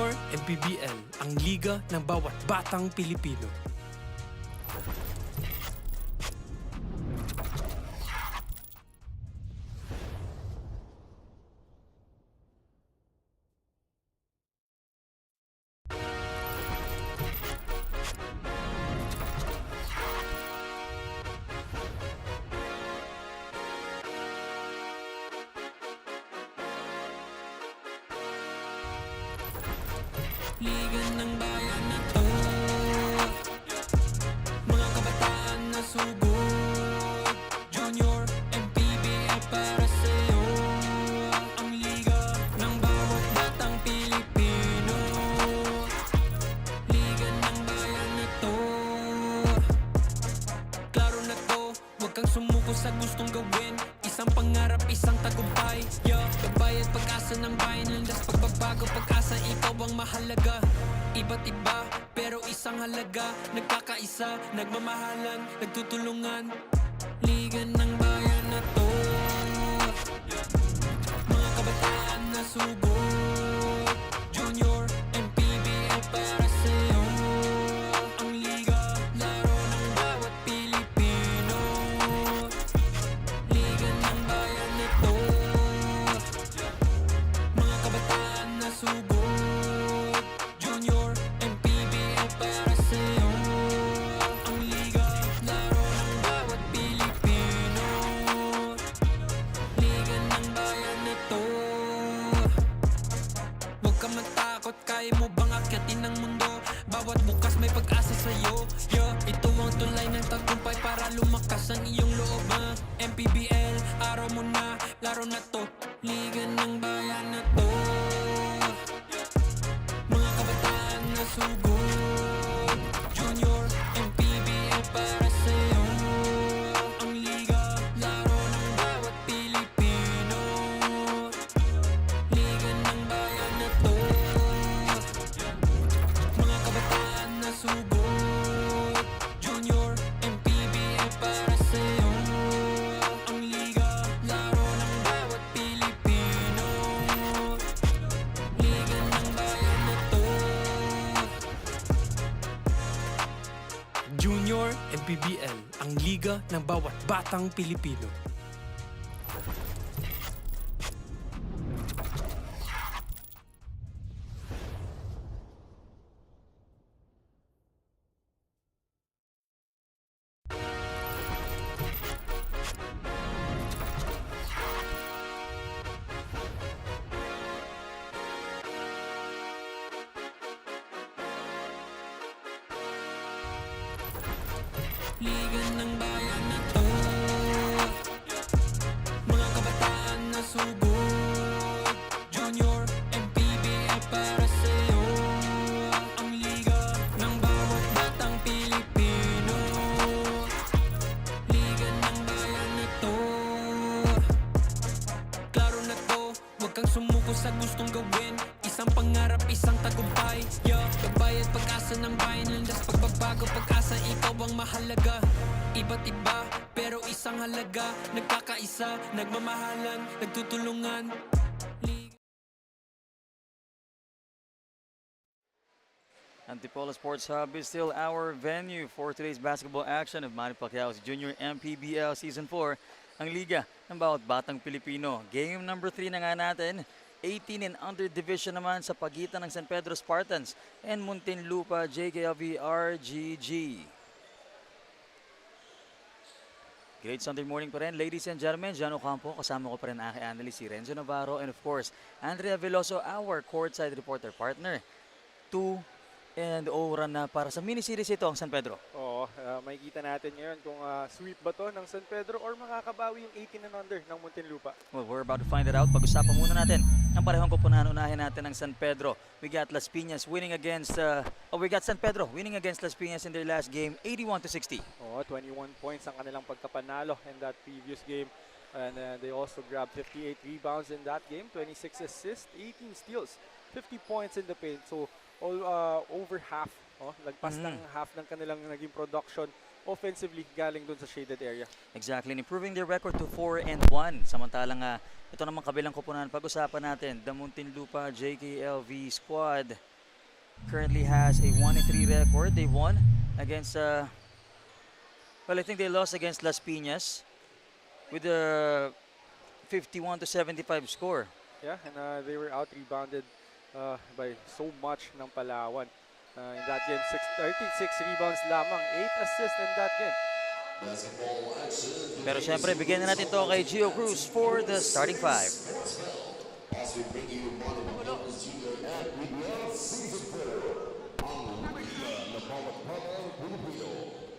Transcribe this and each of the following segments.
Junior MPBL, ang liga ng bawat batang Pilipino. Liga ng bayan na to, mga kabataan na sugod. Junior MPBL para sa'yo, ang liga ng bawat batang Pilipino. Liga ng bayan na to, klaro na to, huwag kang sumuko sa gustong gawin. Isang pangarap, isang tagumpay, yeah. Gabay at pag-asa ng bayan, landas pagbabago, pag-asa, ikaw ang mahalaga. Iba't iba, pero isang halaga. Nagkakaisa, nagmamahalan, nagtutulungan. Liga ng bayan na to, mga kabataan na sugod. Junior MPBL para sa'yo, ang liga, laro ng bawat Pilipino. Liga ng bayan na to, mga kabataan na sugod. Junior MPBL para sa'yo, ang liga, laro ng bawat Pilipino. Liga ng bayan na to, huwag ka matakot, kaya mo bang akyatin ang mundo? Bawat bukas may pag-asa sa'yo, yeah. Ito ang tulay ng tagumpay para lumakas ang iyong loob, MPBL, araw mo na, laro na to. Liga ng bayan na to, mga kabataan na sugod. Junior MPBL para sa'yo, ang liga, laro ng bawat Pilipino. Liga ng bayan na to, mga kabataan na sugod. Junior MPBL para sa'yo, ang liga, laro ng bawat Pilipino. Liga ng bayan na to, Junior MPBL, ang liga ng bawat batang Pilipino. Liga ng bayan na to, mga kabataan na sugod. Junior MPBL para sa'yo, ang liga ng bawat batang Pilipino. Liga ng bayan na to, klaro na to, huwag kang sumuko sa gustong gawin. Isang pangarap, isang tagumpay, yeah. Gabay at pag-asa ng bayan, landas pagbabago, pag-asa, ikaw ang mahalaga. Iba't iba, pero isang halaga. Nagkakaisa, nagmamahalan, nagtutulungan. Antipolo Sports Hub is still our venue for today's basketball action of Manny Pacquiao's Junior MPBL Season 4, ang liga ng bawat batang Pilipino. Game number 3 na nga natin, 18 and under division naman sa pagitan ng San Pedro Spartans and Muntinlupa JKLV RGG. Great Sunday morning pa rin, ladies and gentlemen. Jan Ocampo, kasama ko pa rin ang aking analyst si Renzo Navarro, and of course, Andrea Veloso, our courtside reporter partner. 2 and 0 run na para sa mini-series ito ang San Pedro. Oo, makikita natin ngayon kung sweep ba to ng San Pedro or makakabawi yung 18 and under ng Muntinlupa. Well, we're about to find it out. Pag-usapan muna natin ang parehong kupunahan. Unahin natin ng San Pedro. We got Las Piñas winning against, we got San Pedro winning against Las Piñas in their last game, 81-60. Oo, 21 points ang kanilang pagkapanalo in that previous game. And they also grabbed 58 rebounds in that game, 26 assists, 18 steals, 50 points in the paint. So, all over half, lagpas ng half ng kanilang naging production offensively galing dun sa shaded area. Exactly, and improving their record to 4-1. Samantalang ito naman kabilang kupunan, pag-usapan natin, the Muntinlupa JKLV squad currently has a 1-3 record. They won against, well, I think they lost against Las Piñas with a 51-75 score. Yeah, and they were out-rebounded by so much ng Palawan. In that game, 36 rebounds lamang, 8 assists in that game. Pero syempre, bigyan na natin to kay Gio Cruz for the starting five.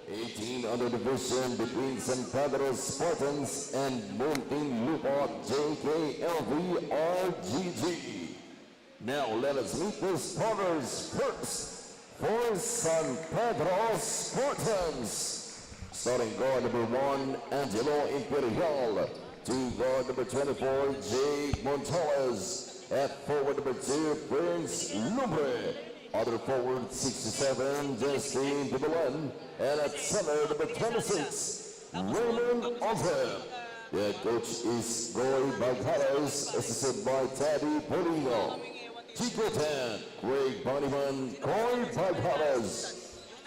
18 under division between San Pedro Spartans and Muntinlupa JKLV RGG. Now let us meet the starters first for San Pedro Spartans. Starting guard number 1, Angelo Imperial. To guard number 24, Jake Montales. At forward number 2, Prince Lumbre. Other forward 67, Justin Dumoulin. And at center number 26, Raymond Alfred. The head coach is Goy Baghares, assisted by Taddy Polino. Chico 10, Craig Bonnyman, Goy Baghares.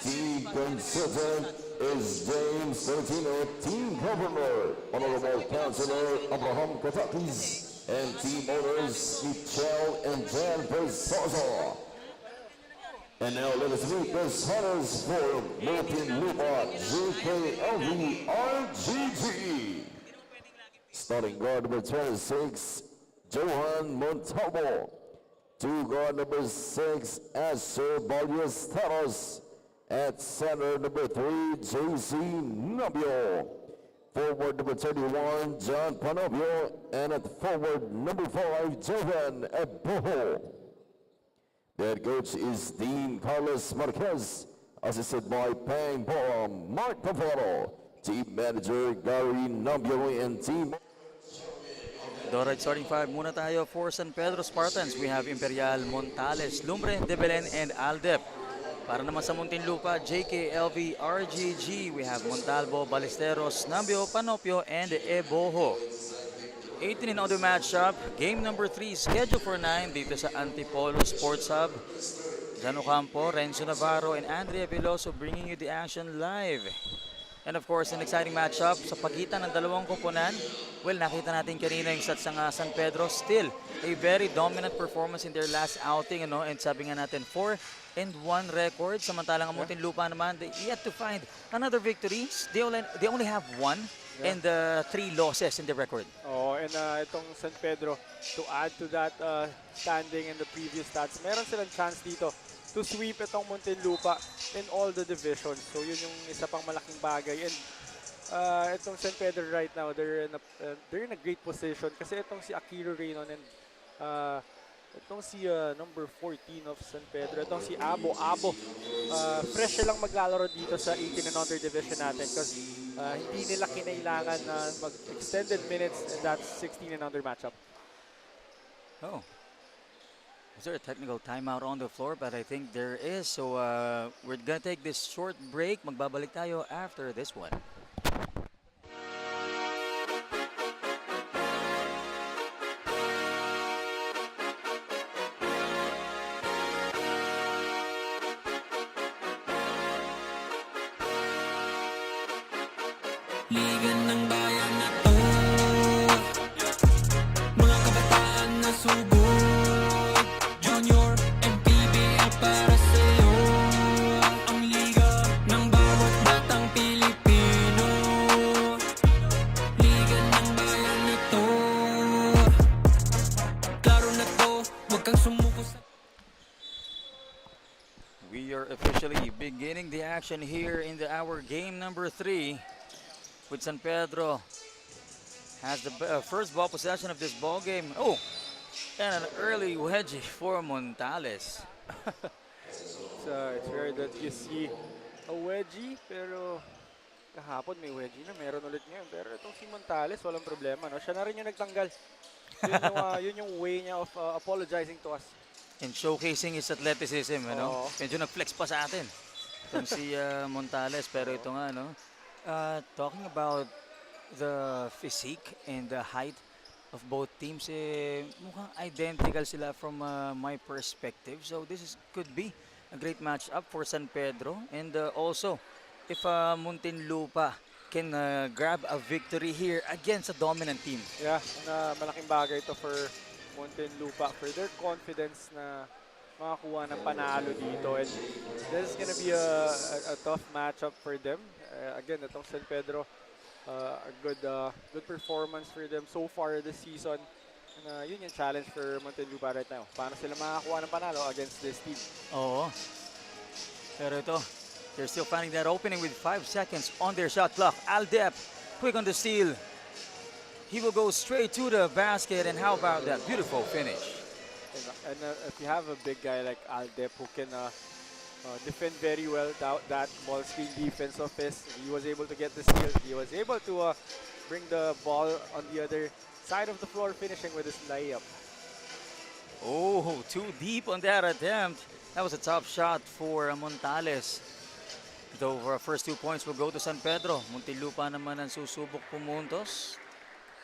Team consultant is James Sorrentino, team governor, Honorable Councilor Abraham Katakis, and team owners Michelle and Jan Versosa. And now let us meet the starters for Muntinlupa JKLV RGG. Starting guard number 26, Johan Montalvo. To guard number 6, Asher Ballesteros. At center number 3, JC Nabio. Forward number 31, John Panobio. And at forward number 5, Jovan Eboho. The head coach is Dean Carlos Marquez, assisted by Pang Boram, Mark Pavaro. Team manager Gary Nabio and team. Alright, starting five muna tayo for San Pedro Spartans. We have Imperial, Montales, Lumbre, De Belen, and Aldep. Para naman sa Muntinlupa, JKLV RGG, we have Montalvo, Ballesteros, Nambio, Panopio, and Eboho. 18 in other matchup, game number 3 scheduled for 9 dito sa Antipolo Sports Hub. Jan Ocampo, Renzo Navarro, and Andrea Veloso bringing you the action live. And of course, an exciting matchup sa pagitan ng dalawang komponan. Well, nakita natin kanina yung stats ng San Pedro. Still, a very dominant performance in their last outing. And sabi nga natin, 4-1 record. Samantalang ang Muntinlupa naman, they yet to find another victory. They only have 1 and 3 losses in the record. Oh, and itong San Pedro, to add to that standing in the previous stats, meron silang chance dito to sweep itong Muntinlupa in all the divisions. So yun yung isa pang malaking bagay. And itong San Pedro right now, they're in a great position kasi itong si Akiro Reynon and itong si number 14 of San Pedro, itong si Abo. Fresh lang maglalaro dito sa 18 and under division natin because hindi nila kinailangan na mag-extended minutes in that 16 and under matchup. Oh. Is there a technical timeout on the floor? But I think there is. So we're gonna take this short break. Magbabalik tayo after this one. Liga ng bayan na to, mga kabataan na sugod, Junior MPBL para sa'yo. Ang liga ng bawat batang Pilipino, liga ng bayan na to. Klaro na to, huwag kang sumuko sa... We are officially beginning the action here in our game number 3. With San Pedro has the first ball possession of this ball game. Oh, and an early wedgie for Montales. So it's rare that you see a wedgie, pero kahapon may wedgie na, meron ulit ngayon. Pero itong si Montales, walang problema. No? Siya na rin yung nagtanggal. Yun yung way niya of apologizing to us. And showcasing his athleticism, Oo. Medyo nag-flex pa sa atin. Itong si Montales, pero ito nga, talking about the physique and the height of both teams, mukhang identical sila from my perspective. So this could be a great matchup for San Pedro. And also, if Muntinlupa can grab a victory here against a dominant team. Yeah, malaking bagay ito for Muntinlupa, for their confidence na makakuha ng panalo dito. And this is gonna be a tough matchup for them. Again, itong San Pedro, a good performance for them so far this season. And yun yung challenge for Muntinlupa right now. Paano sila makakuha ng panalo against this team? Oo. Pero ito, they're still finding that opening with 5 seconds on their shot clock. Aldep, quick on the steal. He will go straight to the basket, and how about that beautiful finish? And if you have a big guy like Aldep who can defend very well, that ball screen defense of his, he was able to get the steal. He was able to bring the ball on the other side of the floor, finishing with his layup. Oh, too deep on that attempt. That was a tough shot for Montales. Though our first 2 points will go to San Pedro. Muntinlupa naman ang susubok pumuntos.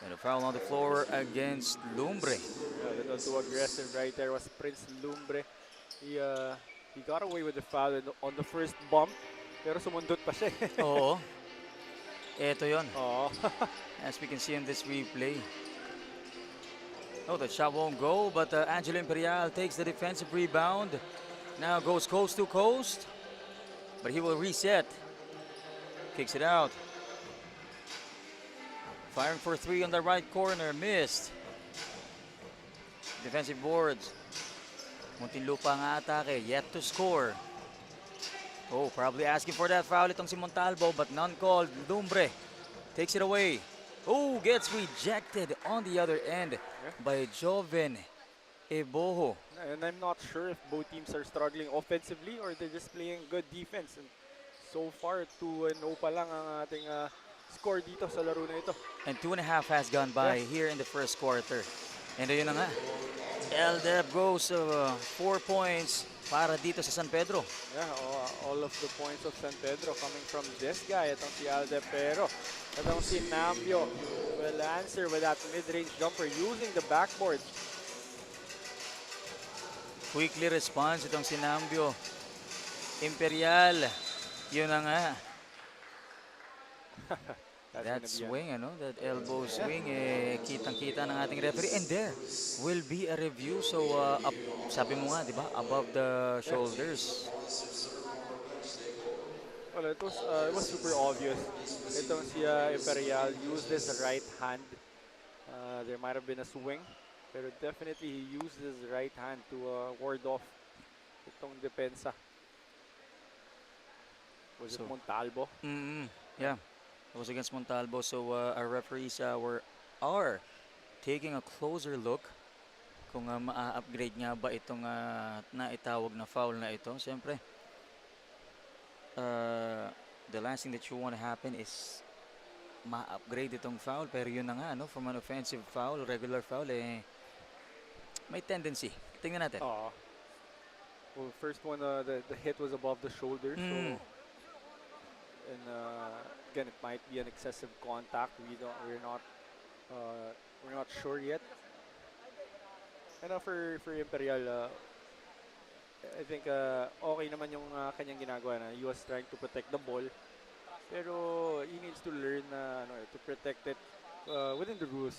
And a foul on the floor against Lumbre. A little too aggressive right there was Prince Lumbre. He got away with the foul on the first bump, pero sumundot pa siya. Oo. Eto yon. Oo. As we can see in this replay. Oh, the shot won't go, but Angelo Imperial takes the defensive rebound. Now goes coast to coast, but he will reset. Kicks it out. Firing for 3 on the right corner, missed. Defensive boards. Muntinlupa ang atake, yet to score. Oh, probably asking for that foul itong si Montalvo, but none called. Lumbre takes it away. Oh, gets rejected on the other end by Joven Eboho. And I'm not sure if both teams are struggling offensively or they're just playing good defense. And so far, 2-0 pa lang ang ating score dito sa laro na ito. And 2.5 has gone by here in the first quarter. And ayun na nga. Aldep goes 4 points para dito sa San Pedro. Yeah, all of the points of San Pedro coming from this guy. Itong si Aldep, pero itong si Nambio will answer with that mid-range jumper using the backboard. Quickly response itong si Nambio. Imperial. Yun na nga. That swing, that elbow swing, kitang-kita ng ating referee. And there will be a review. So, sabi mo nga, di ba, above the shoulders. Well, it was super obvious. Itong si Imperial used his right hand. There might have been a swing, pero definitely he used his right hand to ward off itong depensa. Was it Montalvo? Yeah. It was against Montalvo, so our referees are taking a closer look kung ma-upgrade nga ba itong naitawag na foul na ito. Siyempre, the last thing that you want to happen is ma-upgrade itong foul, pero yun na nga, from an offensive foul, regular foul, may tendency. Tingnan natin. Well, first one, the hit was above the shoulder, so and again, it might be an excessive contact. We're not sure yet. And for Imperial, I think okay naman yung kanyang ginagawa na he was trying to protect the ball, pero he needs to learn to protect it within the rules.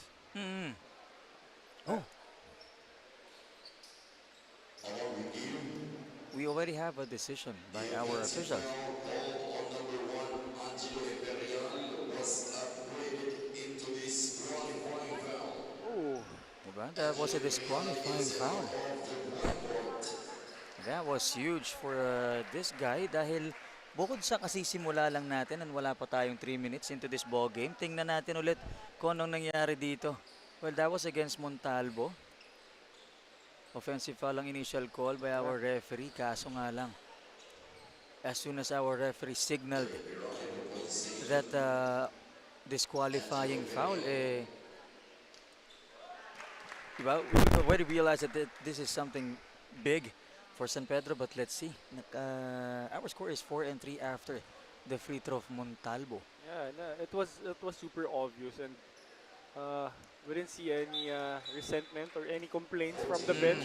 Oh. We already have a decision by our officials. Diba? That was a disqualifying foul. That was huge for this guy dahil bukod sa kasisimula lang natin and wala pa tayong 3 minutes into this ball game, tingnan natin ulit kung anong nangyari dito. Well, that was against Montalvo. Offensive foul ang initial call by our referee, kaso nga lang, as soon as our referee signaled that disqualifying foul, diba? We already realized that this is something big for San Pedro, but let's see. Our score is 4-3 after the free throw of Montalvo. Yeah, no, it was super obvious, and we didn't see any resentment or any complaints from the bench.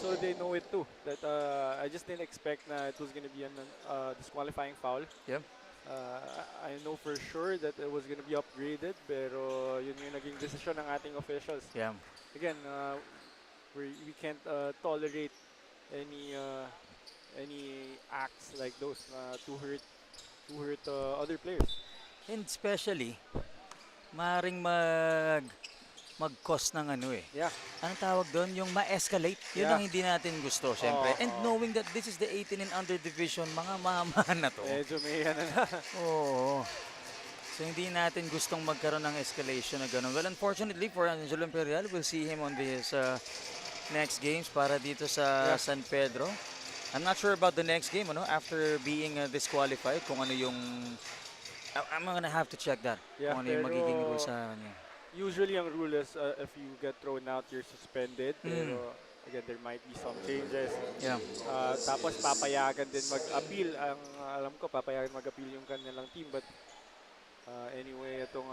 So they know it too. That I just didn't expect na it was gonna be a disqualifying foul. Yep. I know for sure that it was gonna be upgraded, pero yun yung naging decision ng ating officials. Yeah. Again, we can't tolerate any acts like those to hurt other players. And especially, maring mag-cause ng ano eh. Yeah. Anong tawag doon? Yung ma-escalate. Yun Yeah. ang hindi natin gusto, syempre. And Oo. knowing that this is the 18 and under division, mga mama na to. Medyo may ano na. Oo. So hindi natin gustong magkaroon ng escalation na gano'n. Well, unfortunately for Angelo Imperial, we'll see him on this next games para dito sa Yeah. San Pedro. I'm not sure about the next game, ano? After being disqualified, kung ano yung... I'm gonna have to check that. Yeah, Kung ano yung pero- magiging rule sa kanya. Usually ang rule is if you get thrown out, you're suspended. Pero again, there might be some changes. Yeah. Tapos papayagan din mag-appeal. Ang alam ko, papayagan mag-appeal yung kanilang team. But anyway, itong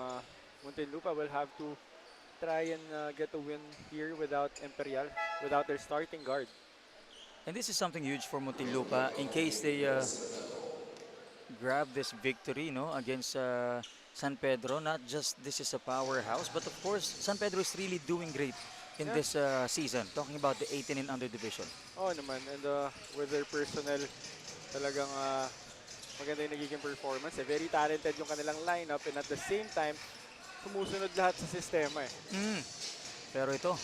Muntinlupa will have to try and get a win here without Imperial, without their starting guard. And this is something huge for Muntinlupa in case they grab this victory, no, against San Pedro. Not just this is a powerhouse, but of course San Pedro is really doing great in Yeah. this season. Talking about the 18 and under division. Oo naman. And with their personnel, talagang maganda yung nagiging performance. Very talented yung kanilang lineup and at the same time, sumusunod lahat sa sistema eh. Pero ito,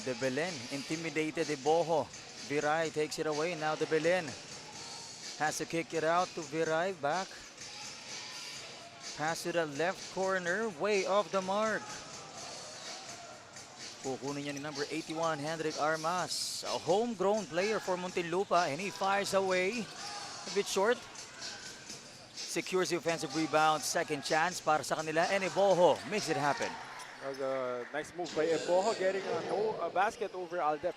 De Belen intimidated Iboho. Viray takes it away. Now De Belen has to kick it out to Viray. Back. Pass to the left corner. Way off the mark. Kukunin niya ni number 81, Hendrik Armas. A homegrown player for Muntinlupa. And he fires away. A bit short. Secures the offensive rebound. Second chance para sa kanila. And Iboho makes it happen. Was a nice move by Eboho getting a basket over Aldep.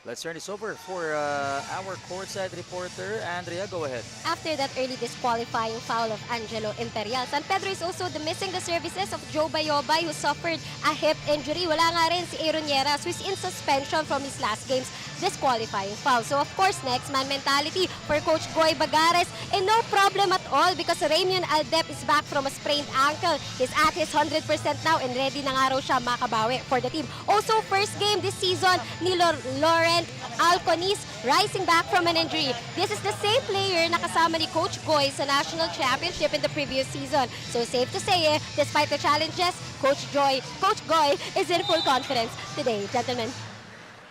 Let's turn this over for our courtside reporter, Andrea. Go ahead. After that early disqualifying foul of Angelo Imperial, San Pedro is also missing the services of Joe Bayobay, who suffered a hip injury. Wala nga rin si Aaron Lleras, who is in suspension from his last game's disqualifying foul. So of course, next man mentality for Coach Goy Bagares, and no problem at all because Ramion Aldep is back from a sprained ankle. He's at his 100% now and ready na nga raw siya makabawi for the team. Also, first game this season ni Laurent Alconis rising back from an injury. This is the same player na kasama ni Coach Goy sa national championship in the previous season. So safe to say, despite the challenges, Coach Goy is in full confidence today, gentlemen.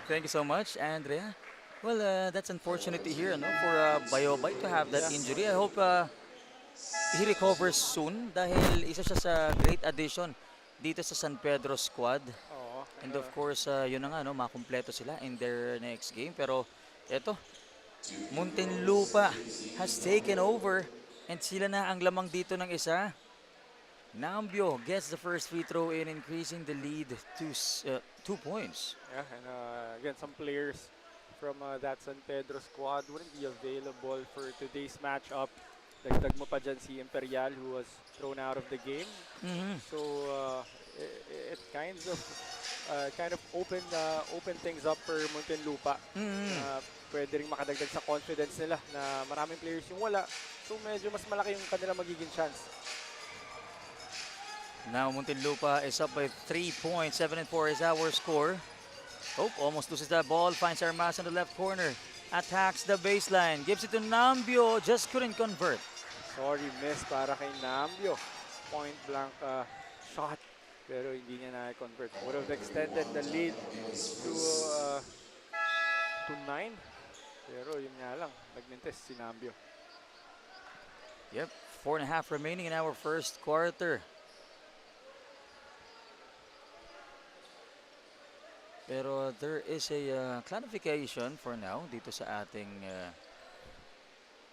Thank you so much, Andrea. Well, that's unfortunate to hear, no, for Bayobay to have that injury. I hope he recovers soon dahil isa siya sa great addition dito sa San Pedro squad. Oo. And of course, yun na nga, no, makumpleto sila in their next game. Pero eto, Muntinlupa has taken over and sila na ang lamang dito ng isa. Nambio gets the first free throw in, increasing the lead to 2 points. Yeah, and again, some players from that San Pedro squad wouldn't be available for today's matchup. Dagdag mo pa dyan si Imperial, who was thrown out of the game. So it kind of opened things up for Muntinlupa. Pwede rin makadagdag sa confidence nila na maraming players yung wala. So medyo mas malaki yung kanila magiging chance. Now Muntinlupa is up by 3 points. 7-4 is our score. Oh, almost loses that ball. Finds Armas in the left corner. Attacks the baseline. Gives it to Nambio. Just couldn't convert. Sorry, miss para kay Nambio. Point blank shot. Pero hindi niya na-convert. Would have extended the lead to 9. Pero yun nga lang, nagmintes si Nambio. Yep, 4.5 remaining in our first quarter. Pero there is a clarification for now dito sa ating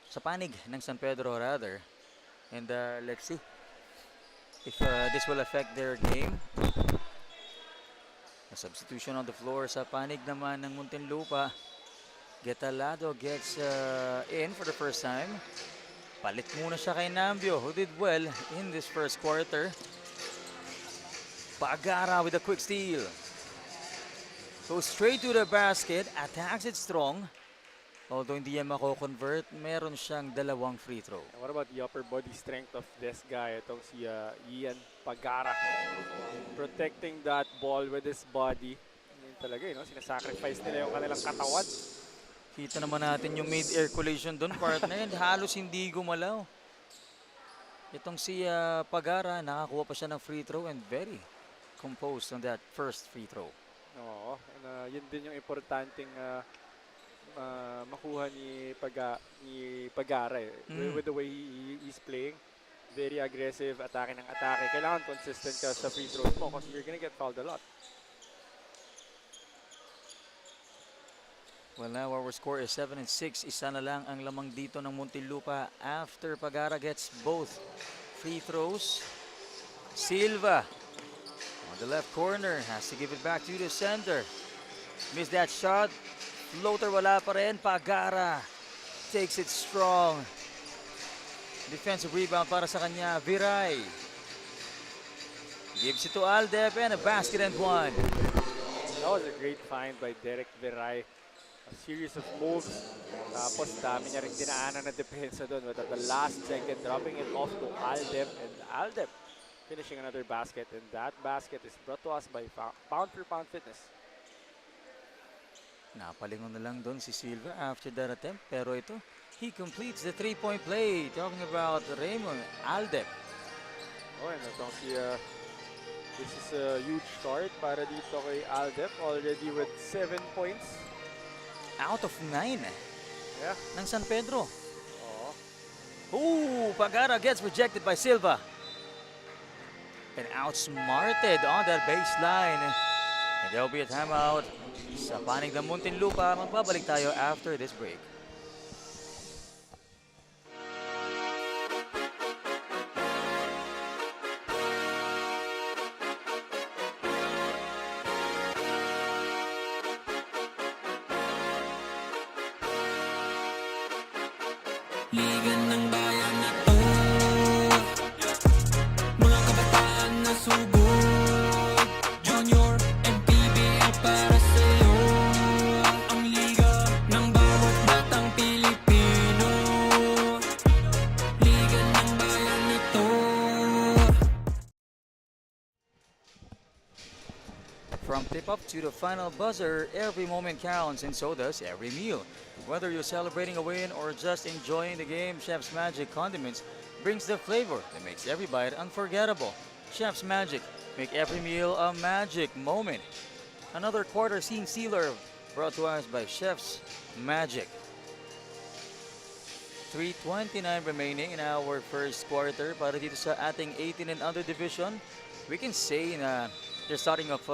sa panig ng San Pedro rather. And let's see if this will affect their game. A substitution on the floor sa panig naman ng Muntinlupa. Getalado gets in for the first time. Palit muna siya kay Nambio, who did well in this first quarter. Pagara with a quick steal. Goes straight to the basket, attacks it strong. Although hindi yan mako-convert, meron siyang 2 free throw. And what about the upper body strength of this guy? Itong si Ian Pagara. Protecting that ball with his body. Yun talaga, sinasacrifice nila yung kanilang katawan. Kita naman natin yung mid-air collision doon, partner. And halos hindi gumalaw. Itong si Pagara, nakakuha pa siya ng free throw and very composed on that first free throw. Oo, and, yun din yung importanteng makuha ni Pagara with the way he's playing. Very aggressive, atake ng atake. Kailangan consistent ka sa free throws mo kasi you're gonna get fouled a lot. Well, now our score is 7-6. Isa na lang ang lamang dito ng Muntinlupa after Pagara gets both free throws. Silva on the left corner has to give it back to the center. Missed that shot. Floater wala pa rin. Pagara takes it strong. Defensive rebound para sa kanya. Viray gives it to Aldep and a basket and one. That was a great find by Derek Viray. A series of moves. Tapos dami niya rin dinaanan na depensa doon. But at the last second, dropping it off to Aldep. And Aldep finishing another basket. And that basket is brought to us by Pound for Pound Fitness. Napalingon na lang doon si Silva after that attempt. Pero ito, he completes the 3-point play. Talking about Raymond Aldep. Oh, and itong si, this is a huge start para dito kay Aldep. Already with 7 points. Out of 9 Yeah. ng San Pedro. Oo. Ooh, Pagara gets rejected by Silva. And outsmarted on that baseline. And there'll be a timeout sa panig ng Muntinlupa. Magbabalik tayo after this break. Liga ng bayan na to, mga kabataan na sugod, Junior MPBL para sa'yo. Ang liga ng bawat batang Pilipino, liga ng bayan na to. From tip-up to the final buzzer, every moment counts and so does every meal. Whether you're celebrating a win or just enjoying the game, Chef's Magic Condiments brings the flavor that makes every bite unforgettable. Chef's Magic, make every meal a magic moment. Another quarter scene sealer brought to us by Chef's Magic. 3:29 remaining in our first quarter para dito sa ating 18 and under division. We can say na they're starting off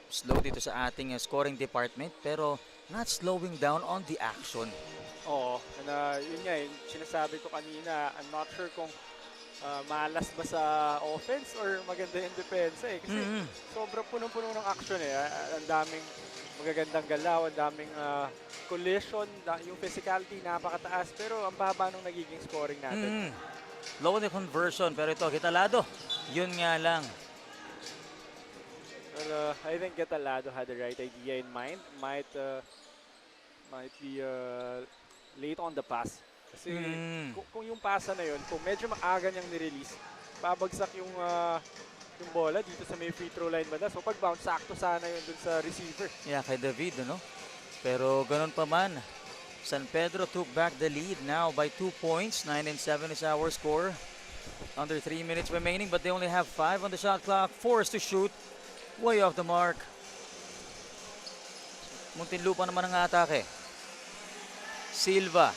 slow dito sa ating scoring department pero not slowing down on the action. Oo. And yun nga, yung sinasabi ko kanina, I'm not sure kung malas ba sa offense or maganda yung depensa eh. Kasi sobrang punong-puno ng action eh. Ang daming magagandang galaw, ang daming collision, yung physicality napakataas pero ang baba nung nagiging scoring natin. Low on the conversion pero ito, Gitalado, yun nga lang. Well, I think Catalado had the right idea in mind. Might be late on the pass. Kasi kung yung pasa na yun, kung medyo maaga niyang nirelease, babagsak yung bola dito sa may free throw line banda. So pag bounce, sakto sana yun dun sa receiver. Yeah, kay David, ano? Pero ganun pa man, San Pedro took back the lead now by 2 points. 9-7 is our score. Under 3 minutes remaining, but they only have 5 on the shot clock. Forced to shoot. Way off the mark. Muntinlupa naman ang atake. Silva,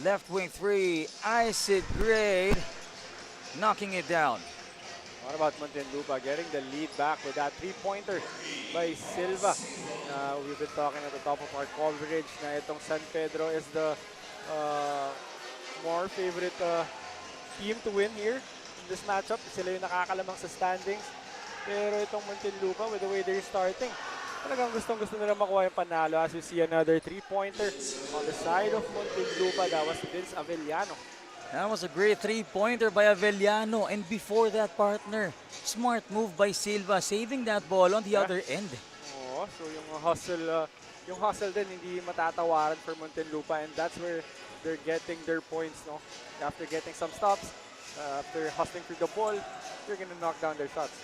left wing 3. Isaac Grade, knocking it down. What about Muntinlupa getting the lead back with that three-pointer by Silva? We've been talking at the top of our coverage na itong San Pedro is the more favorite team to win here in this matchup. Sila yung nakakalamang sa standings. Pero itong Muntinlupa, with the way they're starting, talagang gustong-gusto nila makuha yung panalo. As we see another three-pointer on the side of Muntinlupa. That was Vince Avellano. That was a great three-pointer by Avellano. And before that, partner, smart move by Silva, saving that ball on the other end. Oo, so yung hustle din hindi matatawaran for Muntinlupa, and that's where they're getting their points, no? After getting some stops, after hustling through the ball, they're gonna knock down their shots.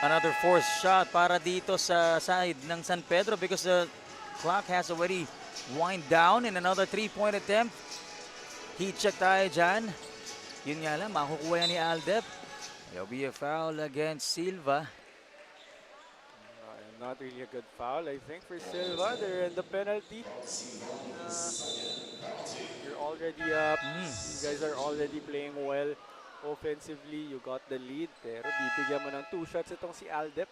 Another forced shot para dito sa side ng San Pedro because the clock has already wind down, and another three-point attempt. Heat check tayo dyan. Yun nga lang, makukuha yan ni Aldep. There'll be a foul against Silva. Not really a good foul, I think, for Silva. They're in the penalty. You're already up. You guys are already playing well offensively. You got the lead. Pero bibigyan mo ng 2 shots itong si Aldep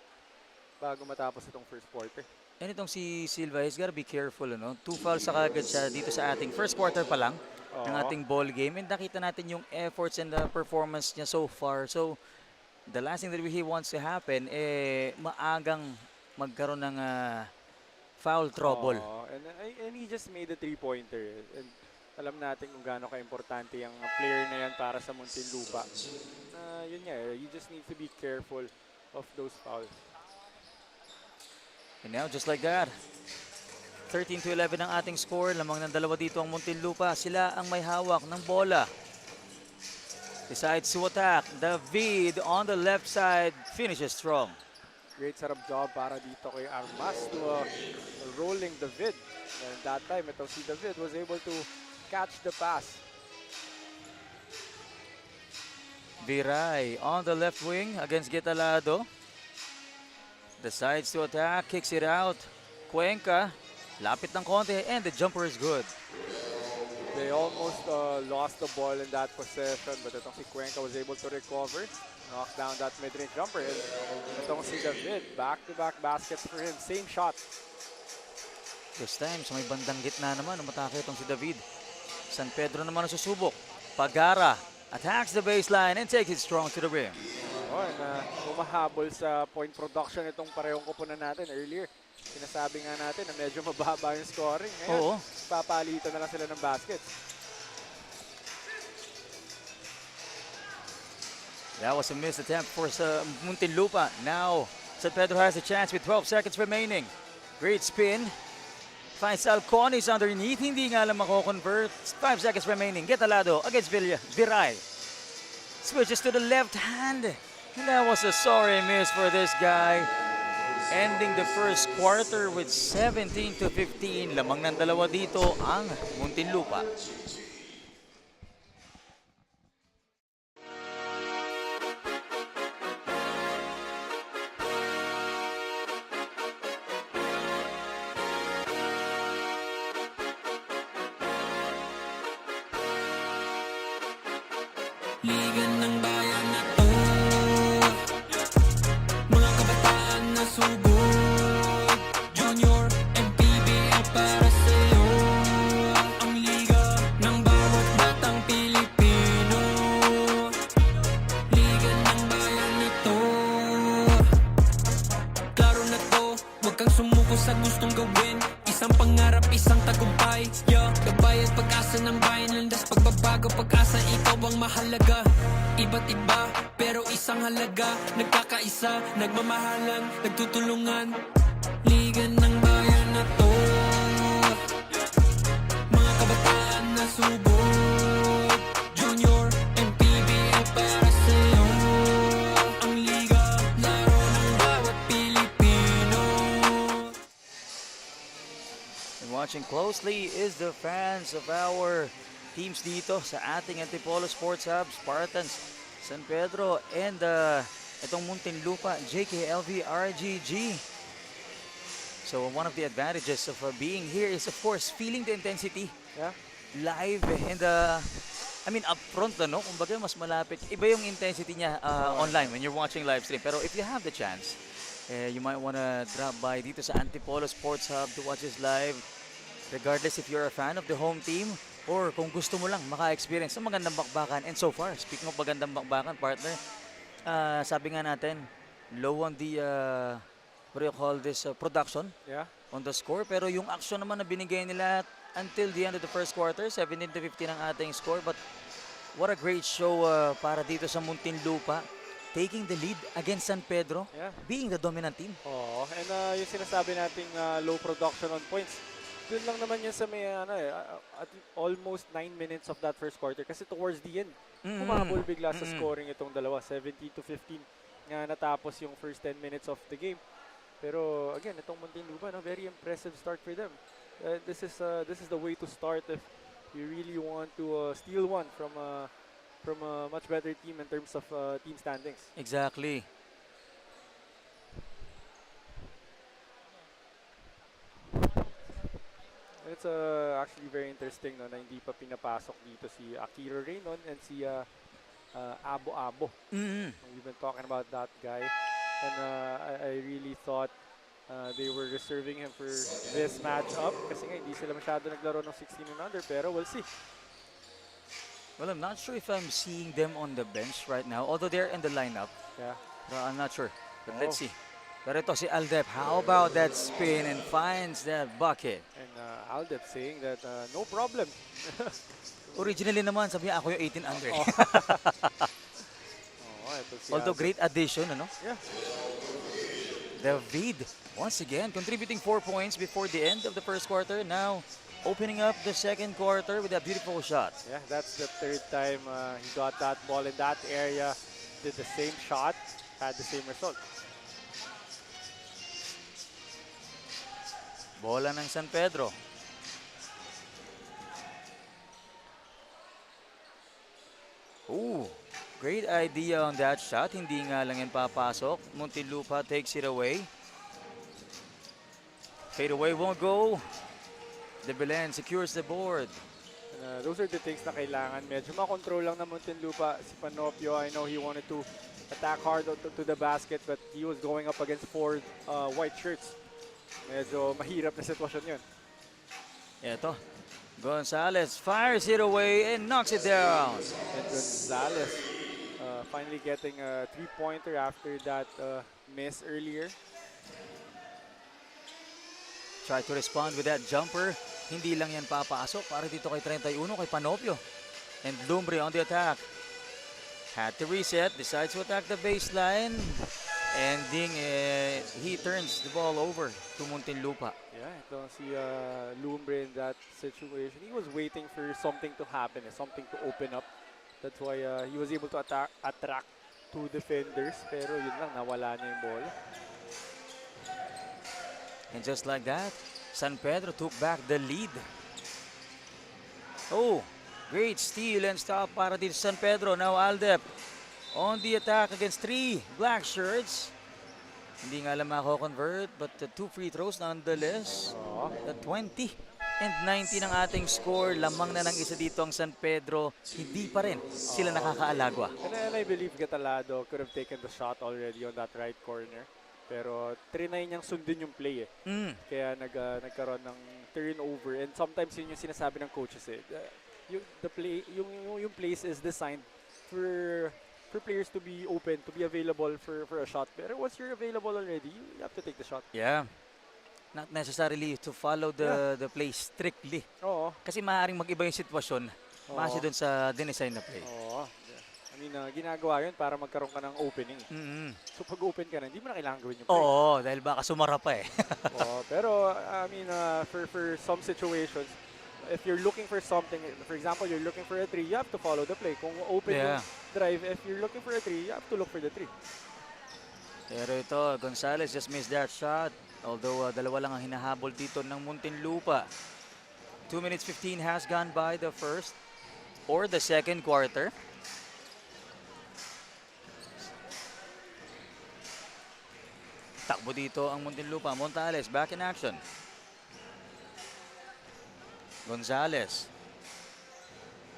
bago matapos itong first quarter. And itong si Silva, he's gotta be careful, ano? 2 fouls sa kagad siya dito sa ating first quarter pa lang ng ating ball game. And nakita natin yung efforts and the performance niya so far. So, the last thing that he wants to happen, maagang magkaroon ng foul trouble. And he just made a 3-pointer. And alam natin kung gaano ka-importante yung player na yan para sa Muntinlupa. Yun nga, you just need to be careful of those fouls. And now, just like that, 13-11 ang ating score. Lamang ng dalawa dito ang Muntinlupa. Sila ang may hawak ng bola. Decides to attack. David on the left side finishes strong. Great setup job para dito kay Armas to rolling David. And that time, ito si David was able to catch the pass. Viray on the left wing against Getalado. Decides to attack, kicks it out. Cuenca, lapit ng konti, and the jumper is good. They almost lost the ball in that possession, but itong si Cuenca was able to recover, knock down that mid-range jumper. And itong si David, back-to-back baskets for him, same shot. This time, sa may bandang gitna naman, umatake itong si David. San Pedro naman ang susubok. Pagara attacks the baseline and takes it strong to the rim. Umahabol sa point production itong parehong kupunan natin earlier. Sinasabi nga natin na medyo mababa yung scoring. Ngayon, papalitan na lang sila ng baskets. That was a missed attempt for Muntinlupa. Now, San Pedro has a chance with 12 seconds remaining. Great spin. Finds Alconis underneath. Hindi nga lang mako-convert. 5 seconds remaining. Getalado against Viray. Switches to the left hand. And that was a sorry miss for this guy. Ending the first quarter with 17-15. Lamang ng dalawa dito ang Muntinlupa. Liga ng bayan na to, mga kabataan na sugod, Junior MPBL para sa'yo. Ang liga ng bawat batang Pilipino, liga ng bayan na to. Klaro na to, huwag kang sumuko sa gustong gawin. Isang pangarap, isang tagumpay, gabay at pag-asa ng bayan. Landas pagbabago, pag-asa, ikaw ang mahalaga. Iba't iba, pero isang halaga. Nagkakaisa, nagmamahalan, nagtutulungan. Liga ng bayan na to, mga kabataan na subok, Junior MPBL para sa'yo. Ang liga, laro ng bawat Pilipino. And watching closely is the fans of our teams dito sa ating Antipolo Sports Hub, Spartans, San Pedro, and itong Muntinlupa, JKLV RGG. So one of the advantages of being here is of course feeling the intensity live and up front, no? Kumbaga mas malapit. Iba yung intensity niya online when you're watching live stream. Pero if you have the chance, you might wanna drop by dito sa Antipolo Sports Hub to watch us live. Regardless if you're a fan of the home team or kung gusto mo lang maka-experience ng magandang bakbakan. And so far, speaking of magandang bakbakan, partner, sabi nga natin, low on the, what do you call this, production on the score. Pero yung action naman na binigay nila until the end of the first quarter, 17-15 ang ating score. But What a great show para dito sa Muntinlupa. Taking the lead against San Pedro, Yeah. being the dominant team. Oo, and yung sinasabi nating low production on points, dun lang naman yun sa may at almost 9 minutes of that first quarter kasi towards the end, humabol bigla sa scoring itong dalawa, 17-15 nga natapos yung first 10 minutes of the game. Pero again, itong Muntinlupa, very impressive start for them. This is the way to start if you really want to steal one from a much better team in terms of team standings. Exactly. It's actually very interesting na hindi pa pinapasok dito si Akira Reynon and si Abo Abo. We've been talking about that guy, and I really thought they were reserving him for this matchup kasi nga hindi sila masyado naglaro ng 16 and under, pero we'll see. Well, I'm not sure if I'm seeing them on the bench right now, although they're in the lineup. Yeah. But I'm not sure. But Oh. let's see. Pero ito si Aldep, how about that spin and finds that bucket? And Aldep saying that no problem. Originally naman, sabi niya ako yung 18 under. Oh, ito si Although Aldep. great addition, ano? Yeah. David, once again, contributing 4 points before the end of the first quarter. Now, opening up the second quarter with a beautiful shot. Yeah, that's the third time he got that ball in that area, did the same shot, had the same result. Bola ng San Pedro. Ooh, great idea on that shot. Hindi nga lang yan papasok. Muntinlupa takes it away. Fade away won't go. De Belen secures the board. And, those are the things na kailangan. Medyo makontrol lang na Muntinlupa si Panopio. I know he wanted to attack hard to the basket, but he was going up against 4 white shirts. Medyo mahirap na sitwasyon yun. Ito, Gonzalez fires it away and knocks it down. And Gonzalez finally getting a 3-pointer after that miss earlier. Try to respond with that jumper. Hindi lang yan papasok para dito kay 31, kay Panopio. And Lumbre on the attack. Had to reset, decides to attack the baseline. Ending, he turns the ball over to Muntinlupa. Yeah, ito si Lumbre in that situation. He was waiting for something to happen, something to open up. That's why he was able to attract 2 defenders. Pero yun lang, nawala niya yung ball. And just like that, San Pedro took back the lead. Oh, great steal and stop para dito sa San Pedro. Now Aldep on the attack against 3 black shirts. Hindi nga lang mako-convert, but 2 free throws nonetheless. The 20 and 19 ang ating score. Lamang na ng isa dito ang San Pedro. Hindi pa rin sila nakakaalagwa. And I believe Catalado could have taken the shot already on that right corner. Pero trinay niyang sundin yung play Kaya nagkaroon ng turnover. And sometimes yun yung sinasabi ng coaches yung place is designed for players to be open, to be available for a shot. Pero once you're available already, you have to take the shot. Yeah. Not necessarily to follow the play strictly. Oo. Kasi maaaring mag-iba yung sitwasyon base dun sa dinesign na play. Oo. I mean, ginagawa yun para magkaroon ka ng opening. So pag open ka na, hindi mo na kailangan gawin yung play. Oo, dahil baka sumara pa eh. Oo, pero I mean, for some situations, if you're looking for something, for example, you're looking for a 3, you have to follow the play. Kung open yung drive, if you're looking for a 3, you have to look for the 3. Pero ito, Gonzalez just missed that shot. Although dalawa lang ang hinahabol dito ng Muntinlupa. 2 minutes 15 has gone by the first or the second quarter. Takbo dito ang Muntinlupa. Montales back in action. Gonzalez.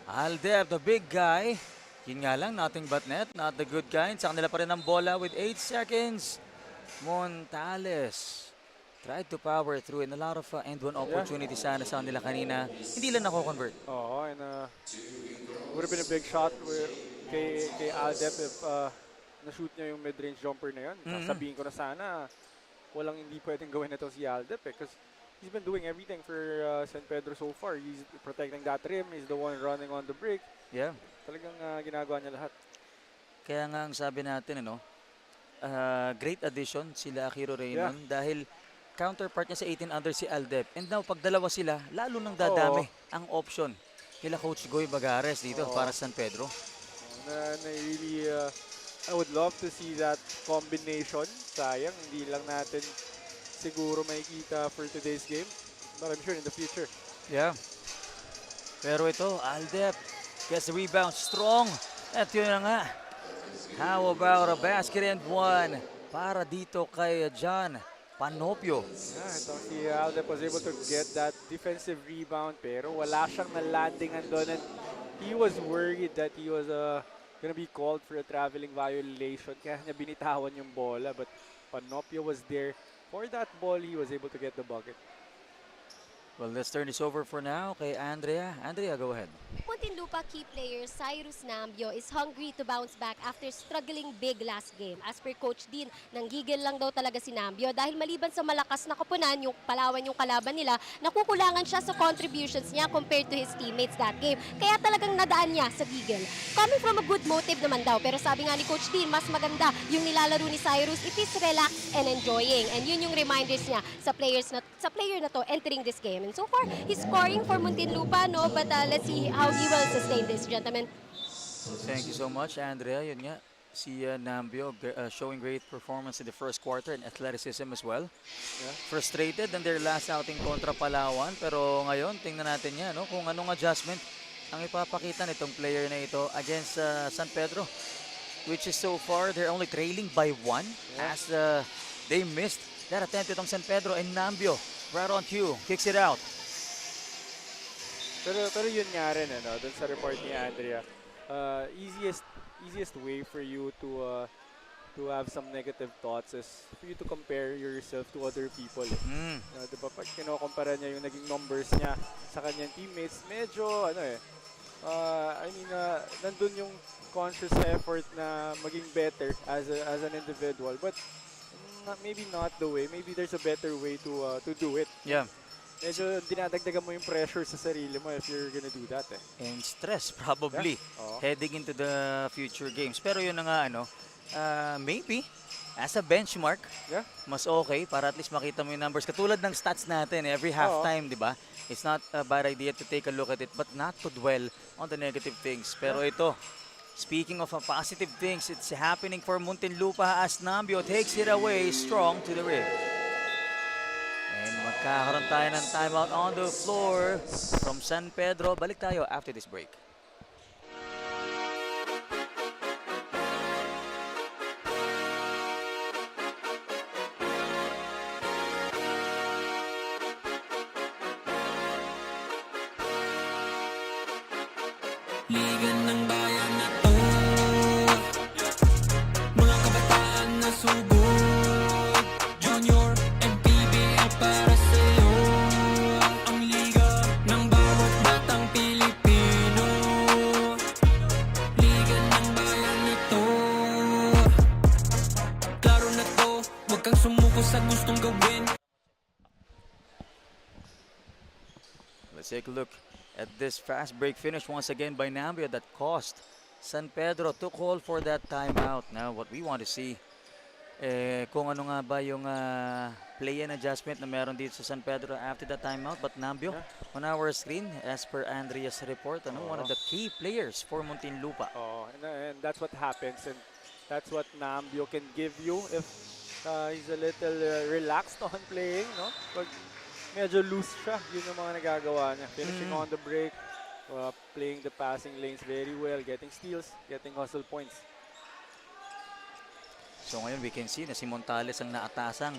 Aldep, the big guy. Yun nga lang, nothing but net. Not the good kind. Sa kanila pa rin ang bola with 8 seconds. Montales tried to power through and a lot of end-one opportunities sana sa kanila kanina. Hindi lang nako-convert. Oo, and would have been a big shot kay Aldep if na-shoot niya yung mid-range jumper na yun. Sabihin ko na sana, walang hindi pwedeng gawin na to si Aldep because he's been doing everything for San Pedro so far. He's protecting that rim. He's the one running on the break. Yeah. Talagang ginagawa niya lahat. Kaya nga ang sabi natin, great addition sila Akiro Yeah. Raymond dahil counterpart niya sa 18 under si Aldep. And now, pag dalawa sila, lalo nang dadami ang option kila Coach Goy Bagares dito Oo. para sa San Pedro. Na really, I would love to see that combination. Sayang, hindi lang natin siguro makikita for today's game. But I'm sure in the future. Yeah. Pero ito, Aldep gets the rebound strong. At yun na nga. How about a basket and one para dito kay John Panopio. Yeah, itong si Aldep was able to get that defensive rebound pero wala siyang na-landingan doon and he was worried that he was gonna be called for a traveling violation kaya niya binitawan yung bola but Panopio was there for that ball. He was able to get the bucket. Well, let's turn this over for now kay Andrea. Andrea, go ahead. Muntinlupa key player Cyrus Nambio is hungry to bounce back after struggling big last game. As per Coach Dean, nanggigil lang daw talaga si Nambio dahil maliban sa malakas na koponan, yung Palawan yung kalaban nila, nakukulangan siya sa contributions niya compared to his teammates that game. Kaya talagang nadaan niya sa gigil. Coming from a good motive naman daw, pero sabi nga ni Coach Dean, mas maganda yung nilalaro ni Cyrus if he's relaxed and enjoying. And yun yung reminders niya sa player na to entering this game. And so far, he's scoring for Muntinlupa, no? But let's see how he will sustain this, gentlemen. Thank you so much, Andrea. Yun nga, si Nambio showing great performance in the first quarter and athleticism as well. Yeah. Frustrated in their last outing kontra Palawan, pero ngayon, tingnan natin yan, no? Kung anong adjustment ang ipapakita nitong player na ito against San Pedro, which is so far, they're only trailing by 1 as they missed that attempt itong San Pedro and Nambio. Right on cue, kicks it out. Pero yun nga rin, dun sa report ni Andrea, easiest way for you to have some negative thoughts is for you to compare yourself to other people. Diba, pag kinokompara niya yung naging numbers niya sa kanyang teammates, medyo, nandun yung conscious effort na maging better as an individual. But maybe not the way. Maybe there's a better way to do it. Yeah. Medyo dinadagdagan mo yung pressure sa sarili mo if you're gonna do that. And stress probably Oo. heading into the future games. Pero yun na nga, maybe as a benchmark, Yeah. mas okay para at least makita mo yung numbers. Katulad ng stats natin every halftime, di ba? It's not a bad idea to take a look at it but not to dwell on the negative things. Pero ito, speaking of positive things, it's happening for Muntinlupa as Nambio takes it away strong to the rim. And magkakaroon tayo ng timeout on the floor from San Pedro. Balik tayo after this break. Liga ng bayan na to, mga kabataan na sugod, Junior MPBL para sa'yo. Ang liga ng bawat batang Pilipino, liga ng bayan na to. Klaro na to, huwag kang sumuko sa gustong gawin. Let's take a look at this fast break finish once again by Nambio that cost San Pedro to call for that timeout. Now, what we want to see, kung ano nga ba yung play and adjustment na meron dito sa San Pedro after the timeout. But Nambio, on our screen, as per Andrea's report, one of the key players for Muntinlupa. And that's what happens and that's what Nambio can give you if he's a little relaxed on playing, no? Pag medyo loose siya, yun yung mga nagagawa niya. Finishing on the break, playing the passing lanes very well, getting steals, getting hustle points. So ngayon we can see na si Montales ang naatasang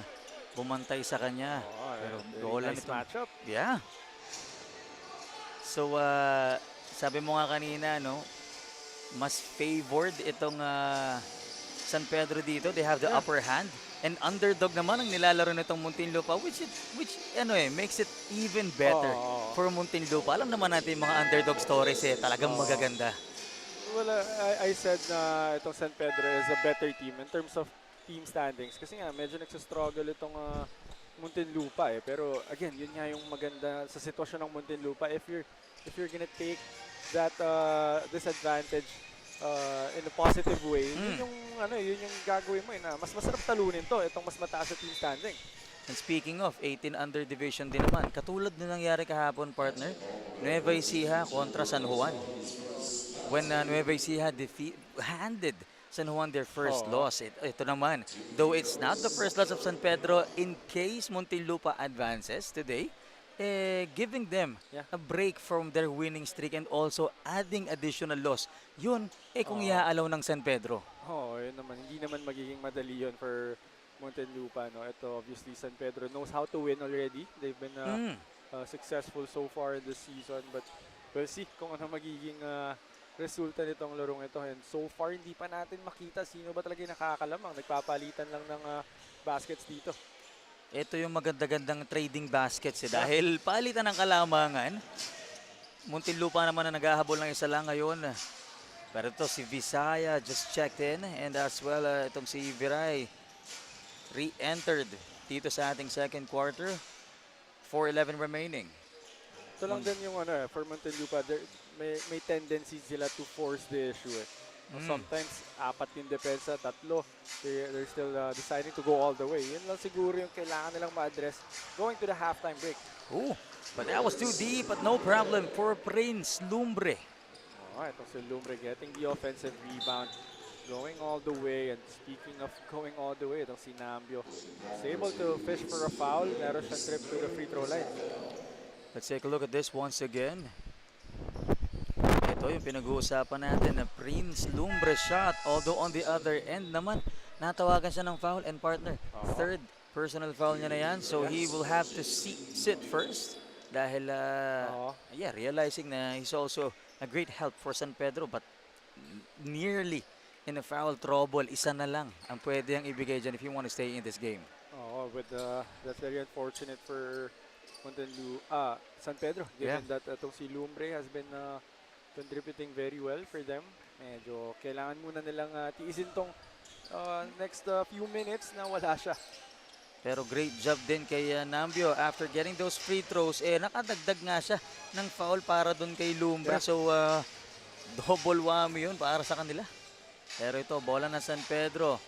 bumantay sa kanya. Pero Very goal lang nice itong- matchup. Yeah. So, sabi mo nga kanina, mas favored itong San Pedro dito. They have the upper hand. And underdog naman ang nilalaro nitong Muntinlupa, which makes it even better for Muntinlupa. Alam naman natin yung mga underdog stories talagang magaganda. Well, I said na itong San Pedro is a better team in terms of team standings. Kasi nga, medyo nagsastruggle itong Muntinlupa Pero again, yun nga yung maganda sa sitwasyon ng Muntinlupa. If you're gonna take that disadvantage in a positive way, yun yung gagawin mo na mas masarap talunin to, itong mas mataas sa team standing. And speaking of, 18 under division din naman. Katulad na nangyari kahapon, partner, Nueva Ecija kontra San Juan. When Nueva Ecija handed San Juan their first loss. Ito naman, though it's not the first loss of San Pedro, in case Muntinlupa advances today, giving them a break from their winning streak and also adding additional loss. Yun, kung iaalaw ng San Pedro. Yun naman. Hindi naman magiging madali yun for Muntinlupa. No? Ito, obviously, San Pedro knows how to win already. They've been successful so far this season. But we'll see kung ano magiging resulta nitong larong ito. And so far, hindi pa natin makita sino ba talaga yung nakakalamang. Nagpapalitan lang ng baskets dito. Ito yung maganda-gandang trading baskets dahil palitan ng kalamangan. Muntinlupa naman na naghahabol ng isa lang ngayon. Pero ito si Visaya just checked in and as well itong si Viray re-entered dito sa ating second quarter. 4:11 remaining. Ito lang din yung for Muntinlupa, may tendency sila to force the issue. Sometimes, 4 yung depensa, 3. They're still deciding to go all the way. Yun lang siguro yung kailangan nilang ma-address going to the halftime break. Ooh, but that was too deep, but no problem for Prince Lumbre. Itong si Lumbre getting the offensive rebound, going all the way. And speaking of going all the way, itong si Nambio is able to fish for a foul. Meron siyang trip to the free throw line. Let's take a look at this once again. Ito yung pinag-uusapan natin na Prince Lumbre shot. Although on the other end naman, natawagan siya ng foul and partner. Third personal foul niya na yan. So he will have to sit first. Dahil, realizing na he's also a great help for San Pedro. But nearly in a foul trouble, isa na lang ang pwede ang ibigay dyan if you want to stay in this game. That's very unfortunate for San Pedro. Given that itong si Lumbre has been contributing very well for them. Medyo kailangan muna nilang tiisin tong next few minutes na wala siya. Pero great job din kay Nambio after getting those free throws. Nakadagdag nga siya ng foul para doon kay Lumbre. So, double whammy yun para sa kanila. Pero ito, bola na San Pedro.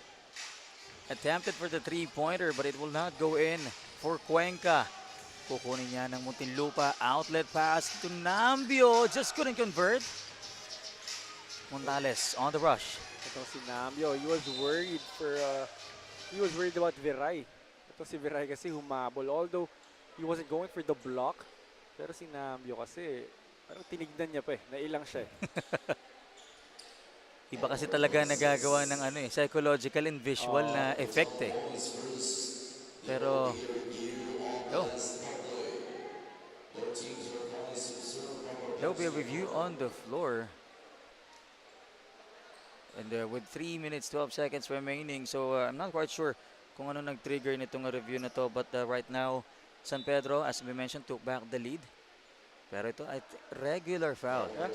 Attempted for the three-pointer but it will not go in for Cuenca. Kukunin niya ng Muntinlupa. Outlet pass to Nambio. Just couldn't convert. Montales on the rush. Itong si Nambio, he was worried about Viray. Ito si Viray kasi humabol. Although he wasn't going for the block. Pero si Nambio kasi parang tinignan niya pa nailang siya Iba kasi talaga nagagawa ng psychological and visual na effect Pero there will be a review on the floor. And with 3 minutes 12 seconds remaining, so I'm not quite sure kung ano nag-trigger nitong review na to, but right now San Pedro, as we mentioned, took back the lead. Pero ito ay regular foul. That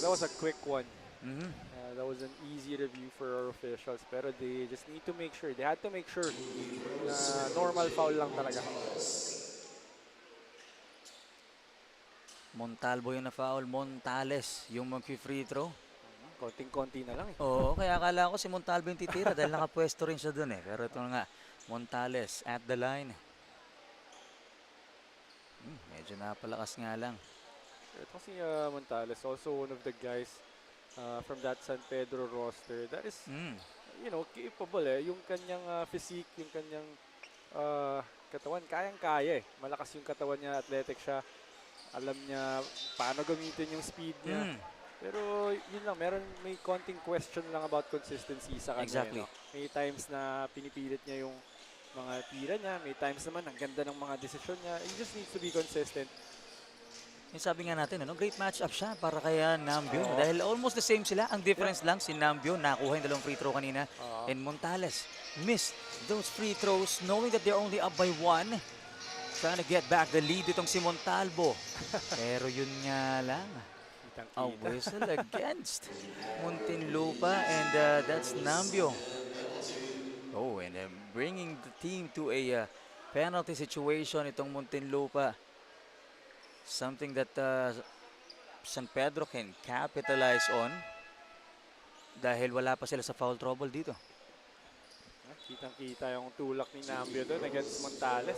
was a quick one. That was an easy review for our officials, pero they just need to make sure. They had to make sure na normal foul lang talaga. Montalvo yung na-foul, Montales yung mag-free throw. Konting-konti na lang Oo, kaya akala ko si Montalvo yung titira dahil nakapwesto rin siya dun Pero ito nga, Montales at the line. Medyo napalakas nga lang. Ito si Montales, also one of the guys from that San Pedro roster that is, capable Yung kanyang physique, yung kanyang katawan, kayang-kaya Malakas yung katawan niya, athletic siya. Alam niya paano gamitin yung speed niya. Pero yun lang, may konting question lang about consistency sa kanya. Exactly. May times na pinipilit niya yung mga tira niya, may times naman ang ganda ng mga desisyon niya. He just needs to be consistent. Yung sabi nga natin, great matchup siya para kay Nambio. Dahil almost the same sila. Ang difference lang, si Nambio nakuha yung 2 free throw kanina. And Montales missed those free throws knowing that they're only up by 1. Trying to get back the lead itong si Montalvo. Pero yun nga lang. A whistle against Muntinlupa and that's Nambio. And bringing the team to a penalty situation itong Muntinlupa. Something that San Pedro can capitalize on dahil wala pa sila sa foul trouble dito. Kitang-kita yung tulak ni Nambio doon against Montales.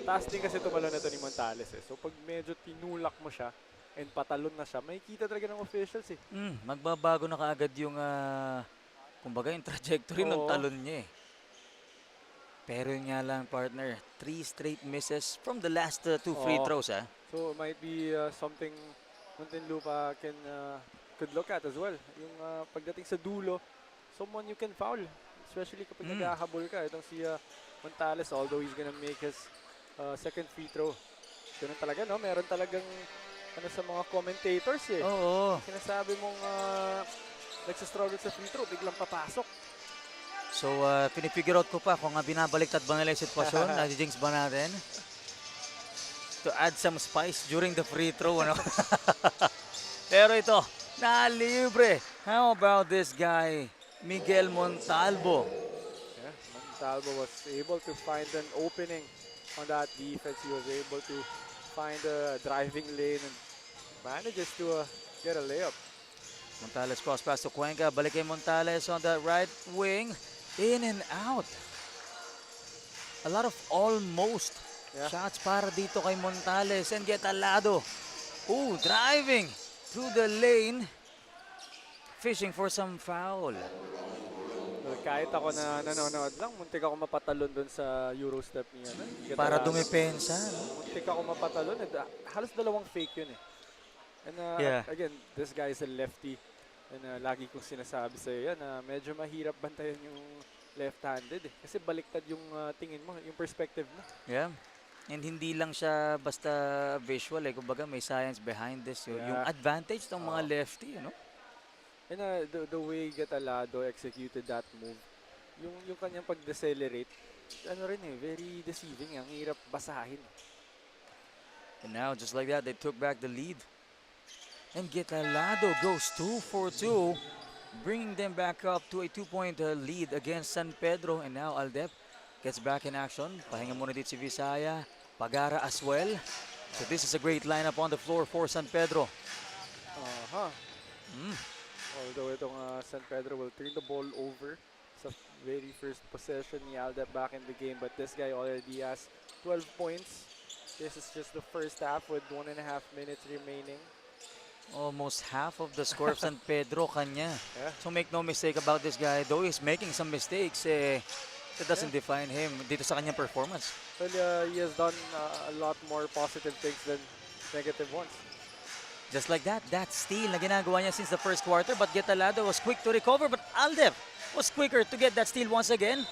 Taas din kasi tumalon na to ni Montales eh. So pag medyo tinulak mo siya and patalon na siya, may kita talaga ng officials eh. Magbabago na kaagad yung kumbaga yung trajectory ng Oo. talon niya eh. Pero yun nga lang partner, 3 straight misses from the last 2 free Oo. throws ah. So it might be something Muntinlupa could look at as well. Yung pagdating sa dulo, someone you can foul. Especially kapag naghahabol ka. Itong si Montales, although he's gonna make his second free throw. Ganun talaga, no? Meron talagang sa mga commentators eh. Oo. Sinasabi mong nagsastruggle sa free throw, biglang papasok. So, pinifigure out ko pa kung binabaliktad ba nila yung sitwasyon, nasi-jinx ba natin? To add some spice during the free throw, ano? Pero ito, nalibre. How about this guy, Miguel Montalvo? Yeah, Montalvo was able to find an opening on that defense. He was able to find a driving lane and manages to get a layup. Montales cross pass to Cuenca. Balik kay Montales on the right wing. In and out. A lot of almost shots para dito kay Montales and get alado. Ooh, driving through the lane. Fishing for some foul. Well, kahit ako na nanonood lang, muntik ako mapatalon doon sa Eurostep niya. Para dumipensa. No? Muntik ako mapatalon. Halos dalawang fake yun eh. And again, this guy is a lefty. And lagi kong sinasabi sa'yo yan, medyo mahirap bantayan yung left-handed eh. Kasi baliktad yung tingin mo, yung perspective mo. Yeah. And hindi lang siya basta visual eh. Kumbaga may science behind this. Yung advantage ng mga lefty, you know? And the way Catalado executed that move, yung kanyang pag-decelerate, rin eh, very deceiving. Ang hirap basahin. And now, just like that, they took back the lead. And Catalado goes 2 for 2, bringing them back up to a 2-point lead against San Pedro. And now Aldep gets back in action. Pahinga muna dito si Visaya. Pagara as well. So this is a great lineup on the floor for San Pedro. Although itong San Pedro will turn the ball over sa very first possession ni Aldep back in the game. But this guy already has 12 points. This is just the first half with 1.5 minutes remaining. Almost half of the score of San Pedro kanya. Yeah. So make no mistake about this guy. Though he's making some mistakes, that doesn't define him dito sa kanyang performance. Well, he has done a lot more positive things than negative ones. Just like that steal na ginagawa niya since the first quarter. But Catalado was quick to recover. But Aldep was quicker to get that steal once again.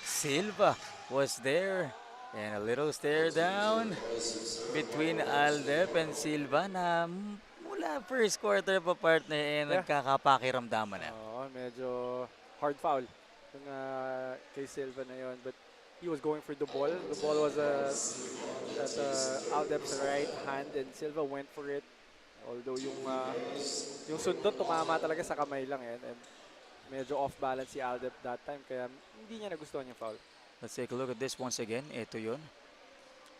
Silva was there. And a little stare down between Aldep and Silva na mula first quarter pa partner nagkakapakiramdaman na. Medyo hard foul yung kay Silva na yun. But he was going for the ball. The ball was at Aldep's right hand and Silva went for it. Although yung sundot tumama talaga sa kamay lang and medyo off balance si Aldep that time kaya hindi niya nagustuhan yung foul. Let's take a look at this once again. Ito yun.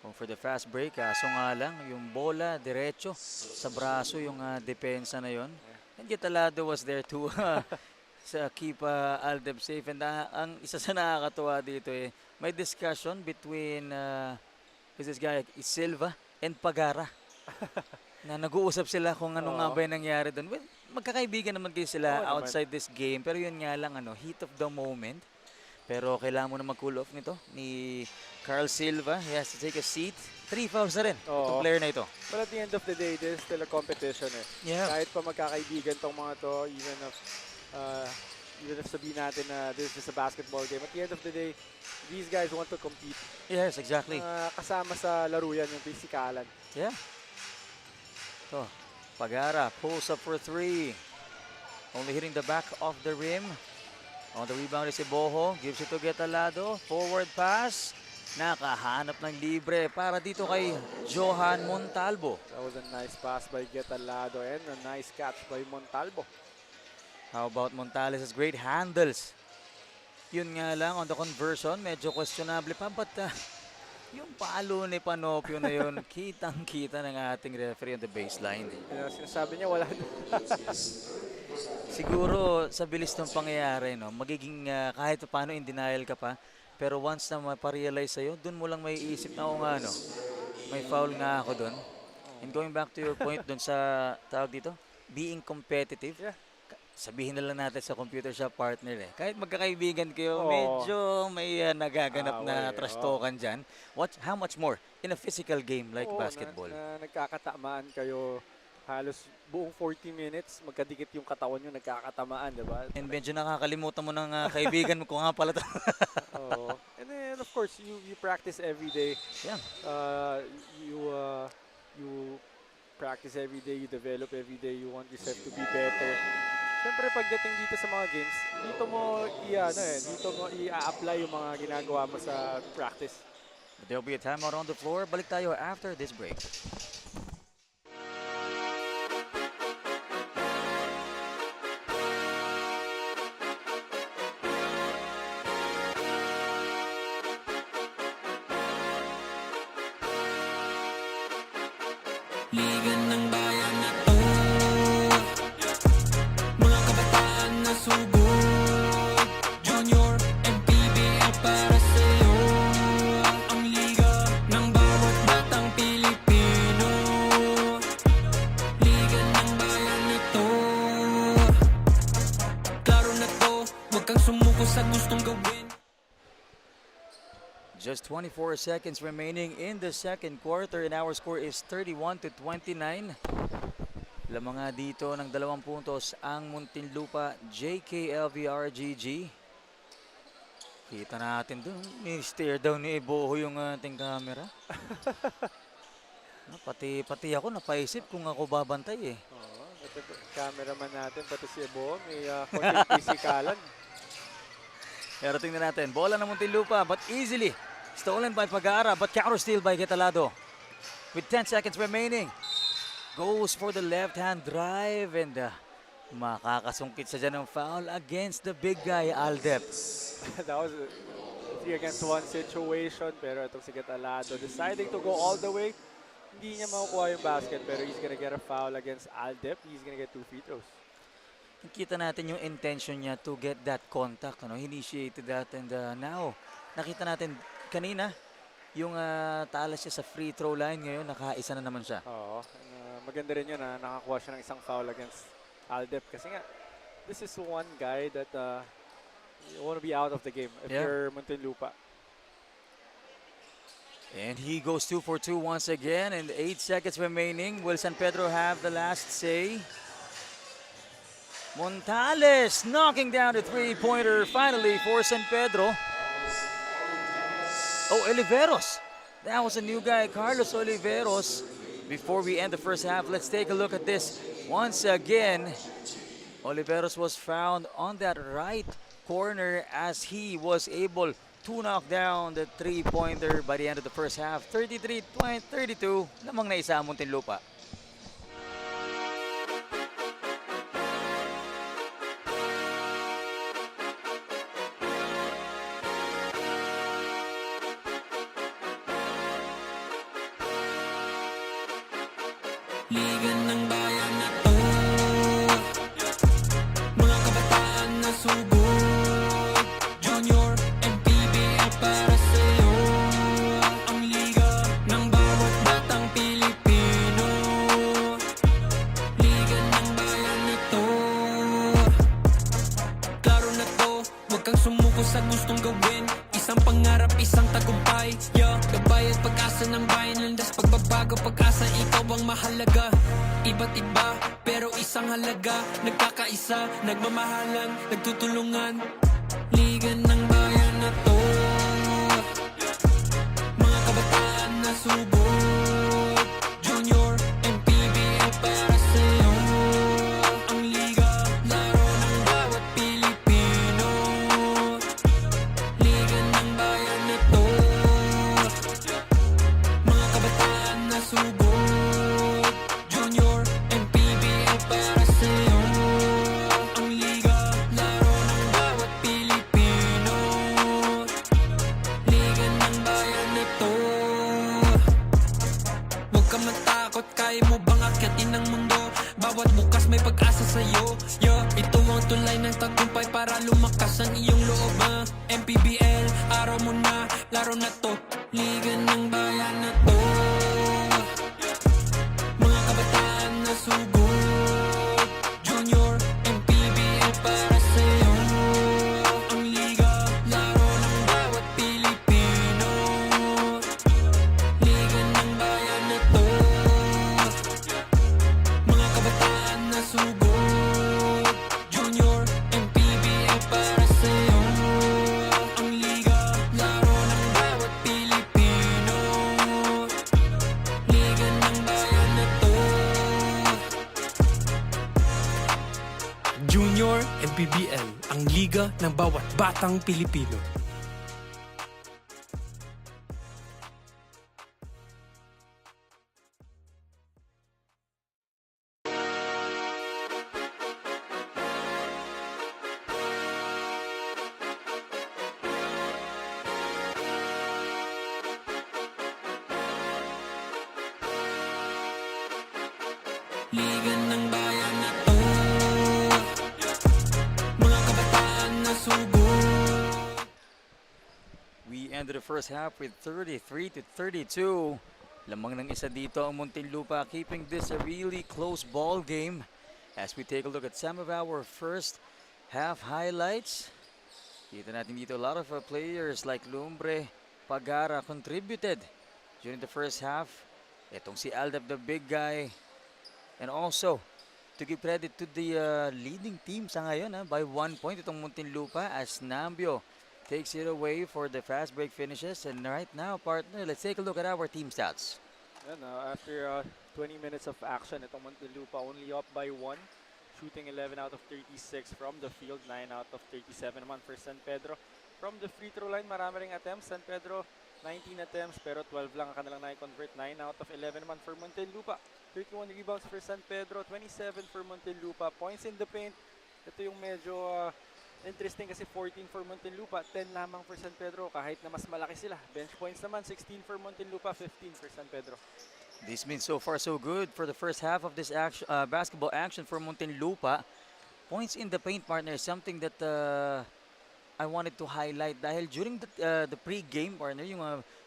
Kung for the fast break, kaso nga lang, yung bola, diretso sa braso, yung depensa na yon. And Catalado was there to keep Aldep safe. And ang isa sa nakakatuwa dito may discussion between this guy, Silva and Pagara. Na nag-uusap sila kung ano nga ba yung nangyari doon. Well, magkakaibigan naman kayo sila outside this game. Pero yun nga lang, heat of the moment. Pero kailangan mo na mag-cool off nito ni Carl Silva. He has to take a seat. 3 fouls na rin itong player na ito. But at the end of the day, this is still a competition eh. Yeah. Kahit pa magkakaibigan tong mga to, even if sabihin natin na this is a basketball game, at the end of the day, these guys want to compete. Yes, exactly. Kasama sa laro yan, yung pisikalan. Yeah. So, Pagara pulls up for 3. Only hitting the back of the rim. On the rebound is si Boho. Gives it to Catalado. Forward pass. Nakahanap ng libre para dito kay Johan Montalvo. That was a nice pass by Catalado and a nice catch by Montalvo. How about Montales' great handles? Yun nga lang, on the conversion, medyo questionable pa. But Yung palo ni Panopio na yun, kitang-kita ng ating referee on the baseline. Sinasabi niya wala na. Siguro sa bilis ng pangyayari, no, magiging kahit paano in denial ka pa, pero once na maparealize sa'yo, dun mo lang may isip na ako nga, no, may foul nga ako dun. And going back to your point dun sa tawag dito, being competitive, Yeah. sabihin na lang natin sa computer shop partner kahit magkakaibigan kayo, Oo. medyo may nagaganap na Away, trash oo. talkan dyan. How much more in a physical game like Oo, basketball? Na nagkakatamaan kayo halos buong 40 minutes, magkadikit yung katawan nyo, nagkakatamaan, di ba? And medyo nakakalimutan mo ng kaibigan ko nga pala to. Oo. And then, of course, you practice every day. Yeah. You practice every day, you develop every day, you want yourself to be better. Siyempre, pagdating dito sa mga games, dito mo i-apply yung mga ginagawa mo sa practice. There'll be a timeout on the floor. Balik tayo after this break. Liga ng bayan na to, mga kabataan na sugod, Junior MPBL para sa'yo. Ang liga ng bawat batang Pilipino, liga ng bayan na to. Klaro na to, huwag kang sumuko sa gustong gawin. Just 24 seconds remaining in the second quarter and our score is 31-29. Lamang nga dito ng 2 puntos ang Muntinlupa JKLVRGG. Kita natin doon, ni-stare down ni Iboho yung ating camera. Pati ako napaisip kung ako babantay eh. Oo, ito, cameraman natin, pati si Ebo, may konting pisikalan. Pero tingnan natin, bola ng Muntinlupa but easily stolen by Pagara but counter steal by Getalado. With 10 seconds remaining, goes for the left-hand drive and makakasungkit siya dyan ng foul against the big guy, Aldep. That was a 3-against-1 situation, pero itong si Catalado deciding to go all the way. Hindi niya makukuha yung basket, pero he's gonna get a foul against Aldep. He's gonna get 2 free throws. Kita natin yung intention niya to get that contact, he initiated that and now nakita natin kanina yung talas siya sa free throw line, ngayon nakaisa na naman siya. Oo, maganda rin yun na nakakuha siya ng isang foul against Aldep kasi nga this is one guy that you want to be out of the game if you're Muntinlupa. And he goes 2 for 2 once again and 8 seconds remaining. Will San Pedro have the last say? Montales knocking down the three-pointer finally for San Pedro. Oh, Oliveros. That was a new guy, Carlos Oliveros. Before we end the first half, let's take a look at this. Once again, Oliveros was found on that right corner as he was able to knock down the three-pointer by the end of the first half. 33-32, namang naisa ang Muntinlupa. Liga ng bayan na to, mga kabataan na sugod, Junior MPBL para sa'yo. Ang liga ng bawat batang Pilipino, liga ng bayan na to. Klaro na to, huwag kang sumuko sa gustong gawin. Isang pangarap, isang tagumpay, gabay at pag-asa ng bayan, landas pagbabago, pag-asa, ikaw ang mahalaga. Iba't iba, pero isang halaga, nagkakaisa, nagmamahalan, nagtutulungan. Liga ng bayan na to, mga kabataan na subok, Junior MPBL para sa'yo. Ang liga, laro ng bawat Pilipino, liga ng bayan na to, mga kabataan na subok, Junior MPBL para sa'yo. Ang liga, laro ng bawat Pilipino, ka matakot, kaya mo bang akyatin ang mundo? Bawat bukas may pag-asa sa'yo, yeah. Ito ang tulay ng tagumpay para lumakas ang iyong loob, MPBL, araw mo na, laro na to. Liga ng bayan na to. Mga kabataan na sugod, Junior, MPBL para sa'yo. Ang liga, laro ng bawat Pilipino. Liga ng bayan na to. Mga kabataan na sugod, Junior, MPBL para sa'yo. Ang liga, laro ng bawat Pilipino. Liga ng bayan na to. Junior MPBL, ang liga ng bawat batang Pilipino. Liga ng bayan na to. Mga kabataan na sugod. We ended the first half with 33-32. Lamang ng isa dito ang Muntinlupa, keeping this a really close ball game. As we take a look at some of our first half highlights, kita natin dito a lot of players like Lumbre, Pagara contributed during the first half. Itong si Aldab, the big guy. And also, to give credit to the leading team sa ngayon by 1 point, itong Muntinlupa, as Nambio takes it away for the fast break finishes. And right now, partner, let's take a look at our team stats. And after 20 minutes of action, itong Muntinlupa only up by 1. Shooting 11 out of 36 from the field, 9 out of 37 naman for San Pedro. From the free throw line, marami ring attempts. San Pedro, 19 attempts, pero 12 lang ang kanilang na-convert. 9 out of 11 naman for Muntinlupa. 31 rebounds for San Pedro, 27 for Muntinlupa. Points in the paint, ito yung medyo interesting kasi 14 for Muntinlupa, 10 lamang for San Pedro kahit na mas malaki sila. Bench points naman, 16 for Muntinlupa, 15 for San Pedro. This means so far so good for the first half of this basketball action for Muntinlupa. Points in the paint, partner, is something that I wanted to highlight dahil during the pre-game, partner, yung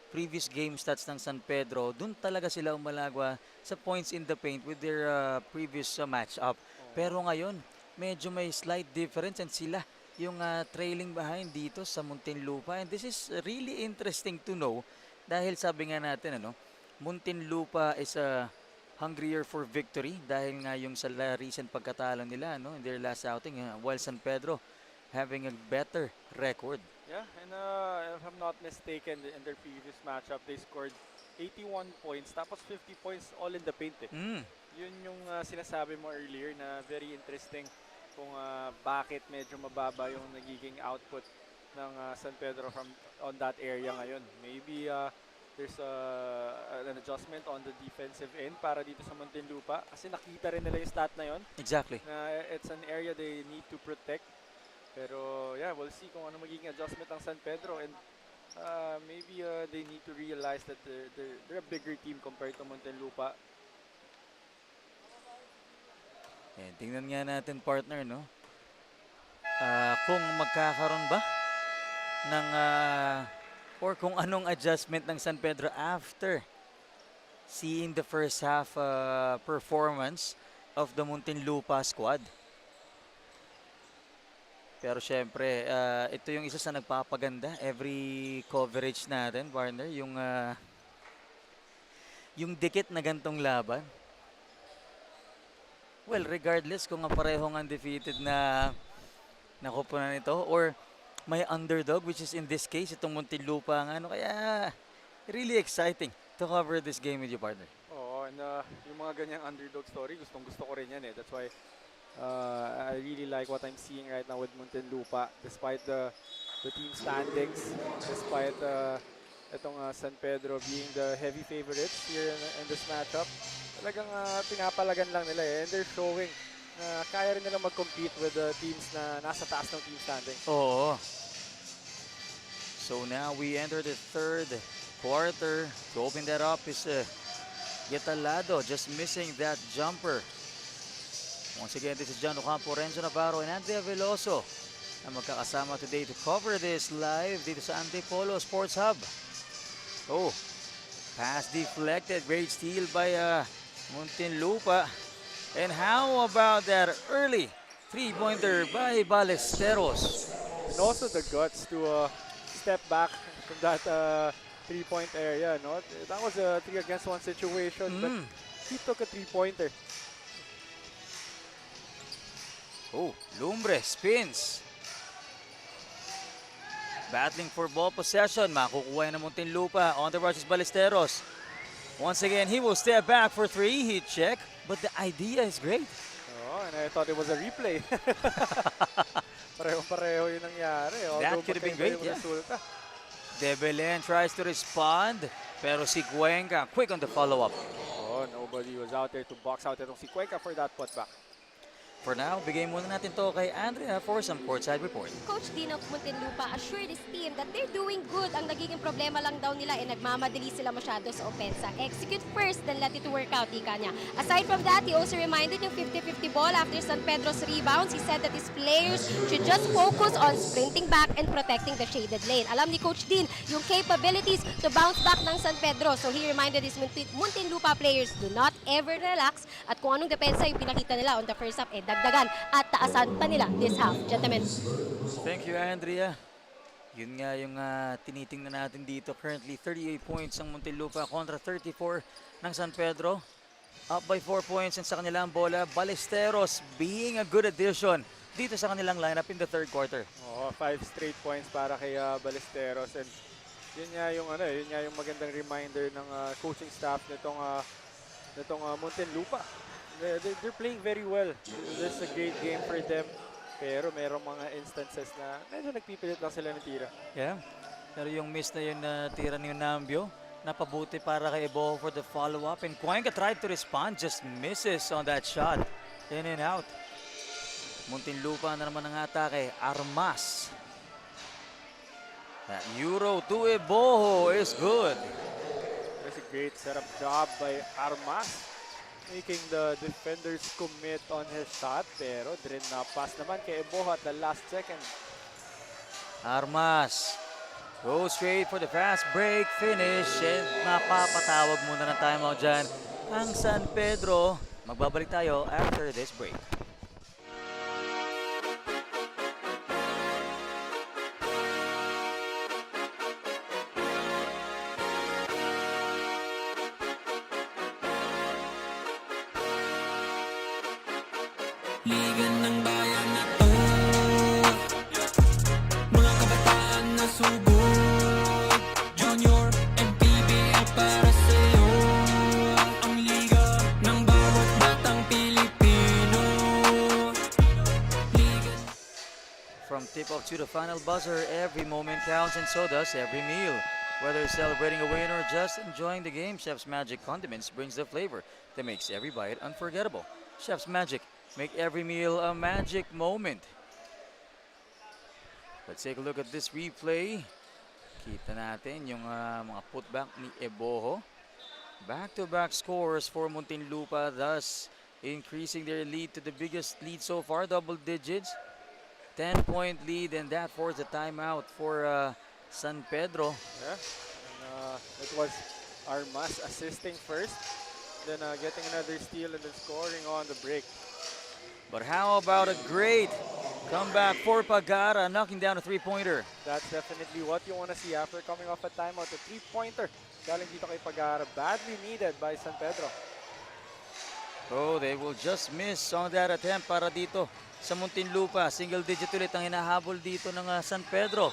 previous game stats ng San Pedro, dun talaga sila umalagwa sa points in the paint with their previous match-up. Pero ngayon, medyo may slight difference and sila yung trailing behind dito sa Muntinlupa. And this is really interesting to know dahil sabi nga natin, Muntinlupa is hungrier for victory dahil nga yung sa recent pagkatalo nila in their last outing, while San Pedro having a better record. Yeah, and if I'm not mistaken, in their previous matchup, they scored 81 points, tapos 50 points all in the paint. Yun yung sinasabi mo earlier na very interesting kung bakit medyo mababa yung nagiging output ng San Pedro from on that area ngayon. Maybe there's an adjustment on the defensive end para dito sa Muntinlupa kasi nakita rin nila yung stat na yun. Exactly. Na it's an area they need to protect. Pero yeah, we'll see kung ano magiging adjustment ng San Pedro, and maybe they need to realize that they're a bigger team compared to Muntinlupa. And tingnan nga natin, partner, kung magkakaroon ba ng or kung anong adjustment ng San Pedro after seeing the first half performance of the Muntinlupa squad. Pero syempre, ito yung isa sa nagpapaganda every coverage natin, partner, yung dikit na gantong laban. Well, regardless kung parehong undefeated na nakupunan ito or may underdog, which is in this case itong Muntinlupa nga, kaya really exciting to cover this game with you, partner. Oo, and yung mga ganyang underdog story, gustong-gusto ko rin yan eh. That's why I really like what I'm seeing right now with Muntinlupa. Despite the team standings, despite itong San Pedro being the heavy favorites here in this matchup, talagang pinapalagan lang nila eh. And they're showing na kaya rin nila mag-compete with the teams na nasa taas ng team standings. Oo. So now we enter the third quarter. To open that up is Getalado just missing that jumper. Once again, this is John Ocampo, Renzo Navarro, and Andrea Veloso na magkakasama today to cover this live dito sa Antipolo Sports Hub. Oh, pass deflected. Great steal by Muntinlupa. And how about that early three-pointer by Ballesteros? And also the guts to step back from that three-point area. No? That was a 3-against-1 situation, but he took a three-pointer. Oh, Lumbre spins. Battling for ball possession. Makukuha na Muntinlupa. On the rush is Ballesteros. Once again, he will step back for three. He check, but the idea is great. Oh, and I thought it was a replay. Pareho-pareho yung nangyari. That could have been great, yeah. Resulta. De Belen tries to respond, pero si Cuenca quick on the follow-up. Oh, nobody was out there to box out itong si Cuenca for that putback. For now, bigay muna natin to kay Andrea for some courtside report. Coach Dean of Muntinlupa assured his team that they're doing good. Ang nagiging problema lang daw nila nagmamadali sila masyado sa opensa. Execute first, then let it work out, ika niya. Aside from that, he also reminded yung 50-50 ball after San Pedro's rebounds. He said that his players should just focus on sprinting back and protecting the shaded lane. Alam ni Coach Dean yung capabilities to bounce back ng San Pedro. So he reminded his Muntinlupa players, do not ever relax. At kung anong depensa yung pinakita nila on the first half, dagdagan at taasan pa nila this half. Gentlemen. Thank you, Andrea. Yun nga yung tinitingnan natin dito. Currently, 38 points ang Muntinlupa kontra 34 ng San Pedro. Up by 4 points and sa kanilang bola, Ballesteros being a good addition dito sa kanilang lineup in the third quarter. Oh, 5 straight points para kay Ballesteros, and yun nga yung magandang reminder ng coaching staff nitong Muntinlupa. They're playing very well. This is a great game for them. Pero merong mga instances na medyo nagpipilit lang sila ng tira. Yeah. Pero yung miss na yun na tira ni Nambio, napabuti para kay Eboho for the follow-up. And Cuenca tried to respond, just misses on that shot. In and out. Muntinlupa na naman ang atake. Armas. That Euro to Eboho is good. That's a great setup job by Armas, making the defenders commit on his shot, pero din na pass naman kay Eboho at the last second. Armas goes straight for the fast break finish, and mapapatawag muna ng timeout dyan ang San Pedro. Magbabalik tayo after this break. Liga ng bayan na to, mga kabataan na sugod, Junior MPBL para sa'yo. Ang liga ng bawat batang Pilipino. From tip-off to the final buzzer, every moment counts and so does every meal. Whether celebrating a win or just enjoying the game, Chef's Magic Condiments brings the flavor that makes every bite unforgettable. Chef's Magic, make every meal a magic moment. Let's take a look at this replay. Kita natin yung mga putback ni Eboho. Back-to-back scores for Muntinlupa, thus increasing their lead to the biggest lead so far, double digits. 10-point lead, and that forced a timeout for San Pedro. Yeah, and it was Armas assisting first, then getting another steal and then scoring on the break. But how about a great comeback for Pagara, knocking down a three-pointer. That's definitely what you want to see after coming off a timeout. A three-pointer galing dito kay Pagara, badly needed by San Pedro. Oh, they will just miss on that attempt para dito sa Muntinlupa. Single digit ulit ang hinahabol dito ng San Pedro.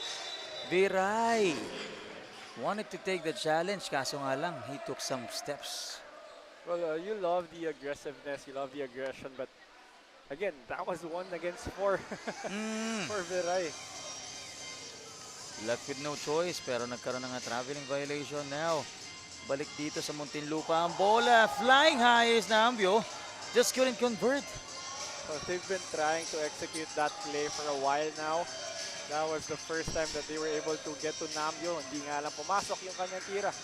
Viray wanted to take the challenge, kaso nga lang, he took some steps. Well, you love the aggressiveness, you love the aggression, but again, that was 1 against 4 for Viray. Left with no choice, pero nagkaroon ng traveling violation now. Balik dito sa Muntinlupa. Ang bola, flying high is Nambio. Just couldn't convert. So they've been trying to execute that play for a while now. That was the first time that they were able to get to Nambio. Hindi nga lang pumasok yung kanyang tira.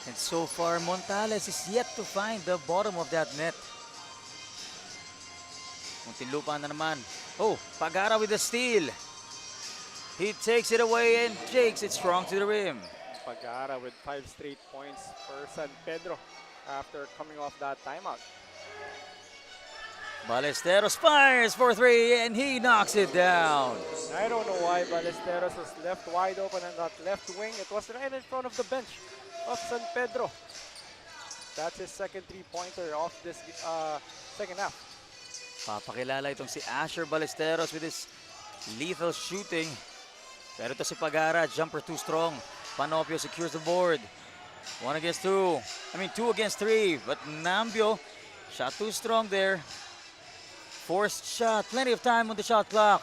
And so far, Montales is yet to find the bottom of that net. Muntinlupa na naman. Oh, Pagara with the steal. He takes it away and takes it strong to the rim. Pagara with 5 straight points for San Pedro after coming off that timeout. Ballesteros fires for three and he knocks it down. I don't know why Ballesteros was left wide open on that left wing. It was right in front of the bench of San Pedro. That's his second three-pointer of this second half. Papakilala itong si Asher Ballesteros with his lethal shooting. Pero ito si Pagara, jumper too strong. Panopio secures the board. 1 against 2. I mean 2 against 3. But Nambio, shot too strong there. Forced shot, plenty of time on the shot clock.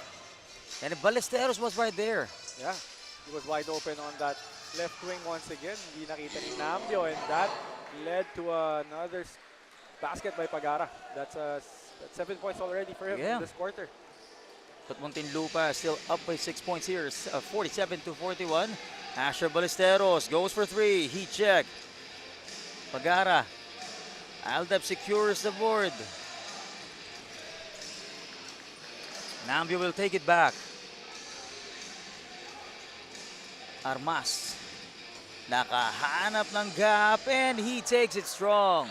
And Ballesteros was right there. Yeah, he was wide open on that left wing once again. Hindi nakita ni Nambio, and that led to another basket by Pagara. That's 7 points already for him in this quarter. But Muntinlupa still up by 6 points here, 47-41. Asher Ballesteros goes for 3. Heat check. Pagara. Aldab secures the board. Nambio will take it back. Armas. Nakahanap ng gap and he takes it strong.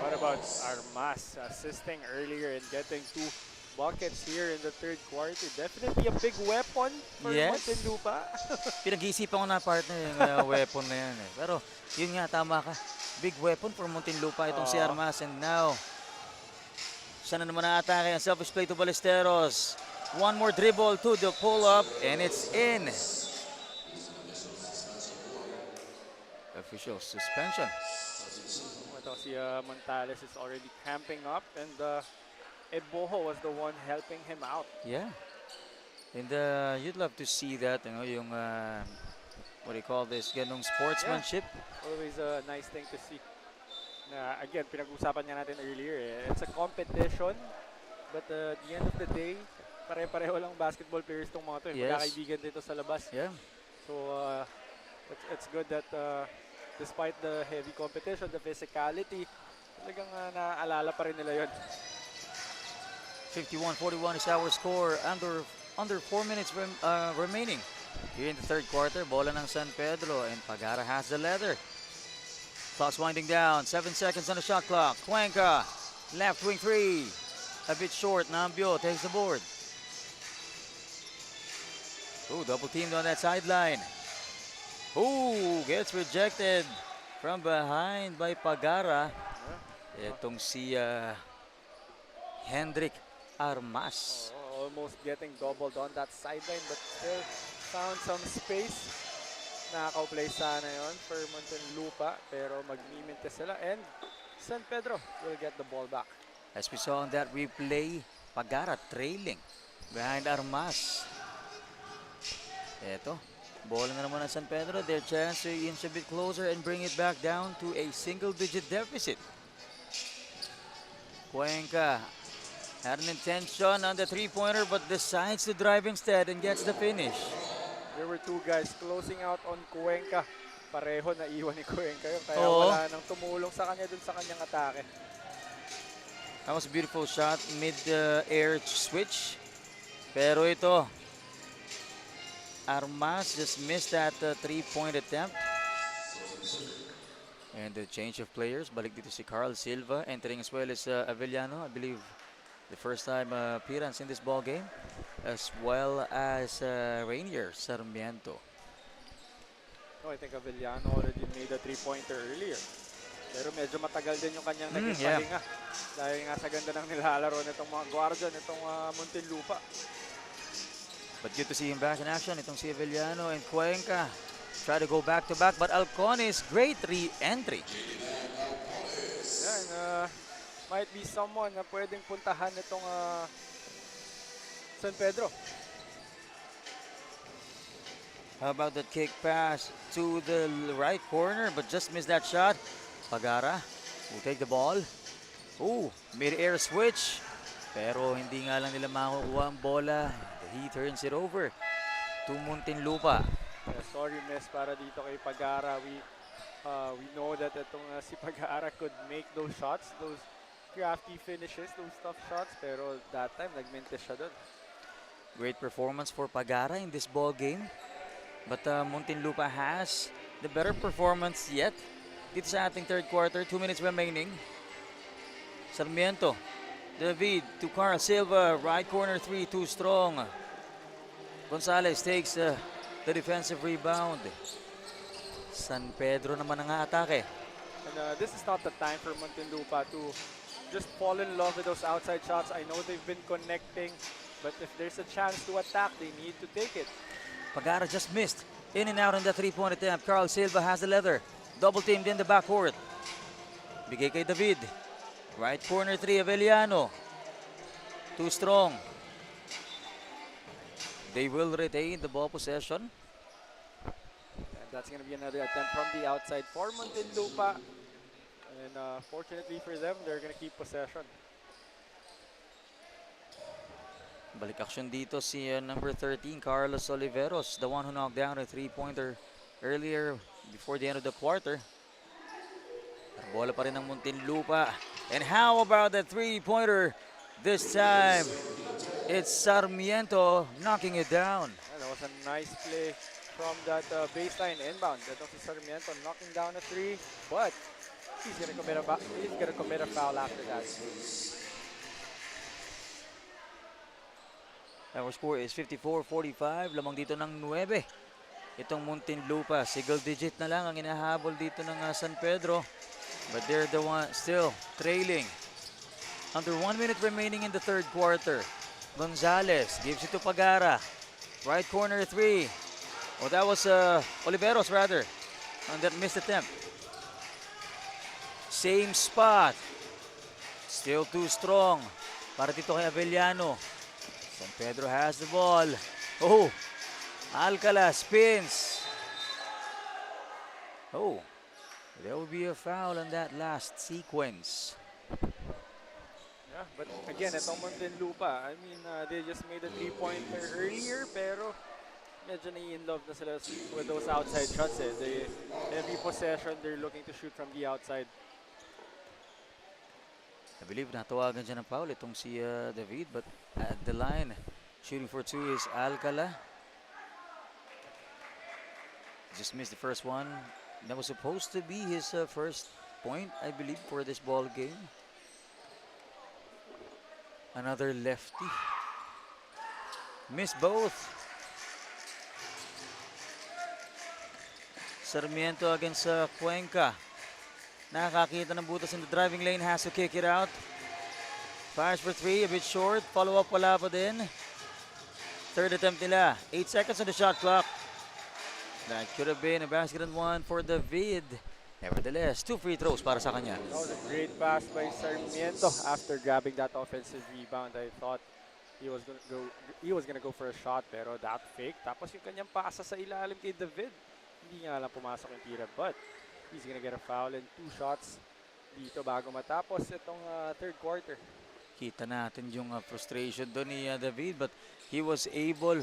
What about Armas assisting earlier and getting 2 buckets here in the third quarter? Definitely a big weapon for Muntinlupa. Pinag-iisipan ko na partner yung weapon na yan. Pero yun nga, tama ka. Big weapon for Muntinlupa itong si Armas. And now, siya na naman na-atake ang selfish play to Ballesteros. One more dribble to the pull-up and it's in. Official suspension. Ito si Montales is already cramping up, and Eboho was the one helping him out. Yeah. And you'd love to see that, you know, yung, what do you call this, ganong sportsmanship. Yeah. Always a nice thing to see. Na, again, pinag-usapan nga natin earlier, it's a competition, but at the end of the day, pare-pareho lang basketball players tong mga to. Magkakaibigan dito sa labas. Yeah. So, it's good that despite the heavy competition, the physicality, talagang naaalala pa rin nila yun. 51-41 is our score. Under 4 minutes remaining here in the third quarter. Bola ng San Pedro and Pagara has the leather. Clock's winding down. 7 seconds on the shot clock. Cuenca, left wing 3. A bit short. Nambio takes the board. Ooh, double teamed on that sideline. Ooh, gets rejected from behind by Pagara. Itong si Hendrik Armas. Almost getting doubled on that sideline, but still found some space. Nakaka-play sana yun for Muntinlupa, pero magmiminte sila, and San Pedro will get the ball back. As we saw on that replay, Pagara trailing behind Armas. Eto, bola na naman ng San Pedro. Their chance to inch a bit closer and bring it back down to a single-digit deficit. Cuenca had an intention on the three-pointer but decides to drive instead and gets the finish. There were 2 guys closing out on Cuenca. Pareho na iwan ni Cuenca yun, kaya wala nang tumulong sa kanya dun sa kanyang atake. That was a beautiful shot, mid-air switch. Pero ito, Armas just missed that 3-point attempt. And the change of players, balik dito si Carl Silva, entering as well as Avellano, I believe the first time appearance in this ball game, as well as Rainier Sarmiento. No, I think Avellano already made a 3-pointer earlier. Pero medyo matagal din yung kanyang naging pahinga. Dahil nga sa ganda ng nilalaro nitong mga guardian, itong Muntinlupa. But good to see him back in action. Itong si Avellano and Cuenca try to go back-to-back, but Alcones, great re-entry. Yeah, and might be someone na pwedeng puntahan itong San Pedro. How about that kick pass to the right corner, but just missed that shot. Pagara will take the ball. Ooh, mid-air switch. Pero hindi nga lang nila makukuha ang bola. He turns it over to Muntinlupa. Sorry miss para dito kay Pagara. We We know that itong si Pag-aaral could make those shots, those crafty finishes, those tough shots, pero that time nagmintis siya dun. Great performance for Pagara in this ball game. But Muntinlupa has the better performance yet. Dito sa ating third quarter, 2 minutes remaining. Sarmiento, David to Carl Silva, right corner 3, too strong. Gonzalez takes the defensive rebound. San Pedro naman ang atake. And this is not the time for Muntinlupa to just fall in love with those outside shots. I know they've been connecting, but if there's a chance to attack, they need to take it. Pagara just missed. In and out on the three-point attempt. Carl Silva has the leather. Double teamed in the backcourt. Bigay kay David. Right corner 3, Avellano. Too strong. They will retain the ball possession. And that's going to be another attempt from the outside for Muntinlupa. And fortunately for them, they're going to keep possession. Balik action dito si number 13, Carlos Oliveros, the one who knocked down a three-pointer earlier before the end of the quarter. Bola pa rin ng Muntinlupa. And how about the three-pointer? This time, it's Sarmiento knocking it down. And that was a nice play from that baseline inbound. That was Sarmiento knocking down a three, but he's going to commit a foul after that. Our score is 54-45. Lamang dito ng 9. Itong Muntinlupa, single digit na lang ang inahabol dito ng San Pedro. But they're the one still trailing. Under 1 minute remaining in the third quarter. Gonzalez gives it to Pagara. Right corner 3. Oh, that was Oliveros rather on that missed attempt. Same spot. Still too strong. Para dito kay Avellano. San Pedro has the ball. Oh, Alcala spins. Oh, there will be a foul on that last sequence. Yeah, but again, itong Muntinlupa, I mean, they just made a three-pointer earlier, pero medyo na-in-love na sila with those outside shots. Every possession, they're looking to shoot from the outside. I believe natawagan dyan ng foul itong si David, but at the line, shooting for 2 is Alcala. Just missed the first one. That was supposed to be his first point, I believe, for this ball game. Another lefty. Missed both. Sarmiento against Cuenca. Nakakita ng butas in the driving lane, has to kick it out. Fires for 3, a bit short. Follow-up wala pa din. Third attempt nila. 8 seconds on the shot clock. That could have been a basket and one for David. Nevertheless, 2 free throws para sa kanya. That was a great pass by Sarmiento after grabbing that offensive rebound. I thought he was gonna go for a shot, pero that fake. Tapos yung kanyang pasa sa ilalim kay David. Hindi nga lang pumasok yung tira, but he's gonna get a foul and 2 shots dito bago matapos itong third quarter. Kita natin yung frustration doon ni David, but he was able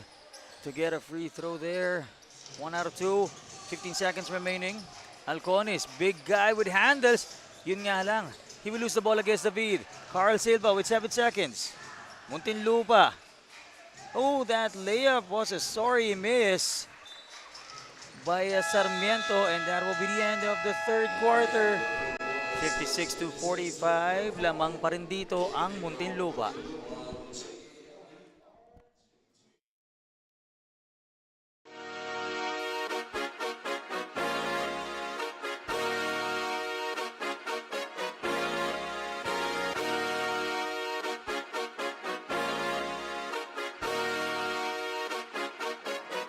to get a free throw there. 1 out of 2, 15 seconds remaining. Alcones, big guy with handles. Yun nga lang, he will lose the ball against David. Carl Silva with 7 seconds. Muntinlupa. Oh, that layup was a sorry miss by Sarmiento, and that will be the end of the third quarter. 56-45, lamang pa rin dito ang Muntinlupa.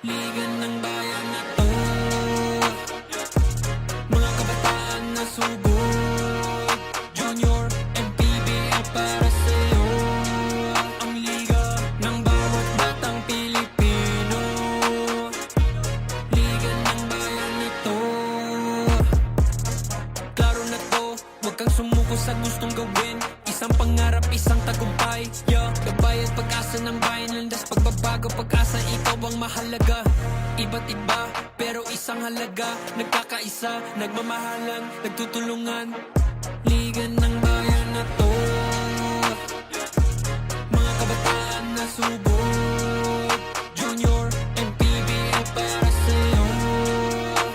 Liga ng bayan na to, mga kabataan na sugod, Junior MPBL para sa'yo. Ang liga ng bawat batang Pilipino, liga ng bayan na to. Klaro na to, huwag kang sumuko sa gustong gawin. Isang pangarap, isang tagumpay, yeah. Gabay at pag-asa ng bayan, landas pagbabago, pag-asa, ikaw ang mahalaga. Iba't iba, pero isang halaga, nagkakaisa, nagmamahalan, nagtutulungan. Liga ng bayan na to, mga kabataan na subok. Junior MPBL para sa'yo.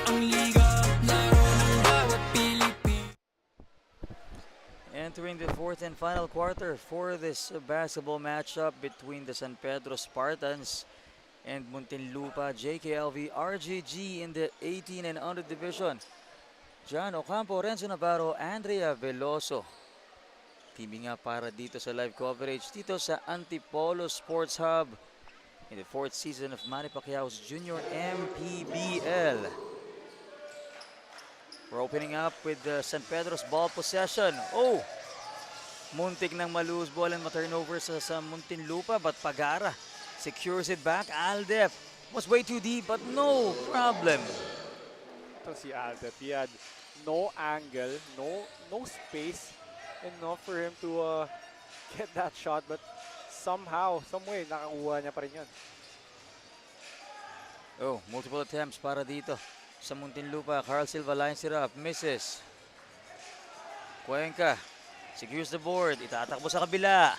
Ang liga, laro ng bawat Pilipino. Entering the fourth and final quarter for this basketball matchup between the San Pedro Spartans and Muntinlupa JKLV RGG in the 18 and under division. John Ocampo, Renzo Navarro, Andrea Veloso. Teaming nga para dito sa live coverage dito sa Antipolo Sports Hub in the fourth season of Manny Pacquiao's Junior MPBL. We're opening up with San Pedro's ball possession. Oh! Muntik ng malose ball and ma-turnover sa Muntinlupa, but Pagara secures it back. Aldef was way too deep, but no problem. Ito si Aldep, he had no angle, no space enough for him to get that shot, but somehow, some way, nakakuha niya pa rin yun. Oh, multiple attempts para dito sa Muntinlupa. Carl Silva lines it up, misses. Cuenca secures the board, itatakbo sa kabila.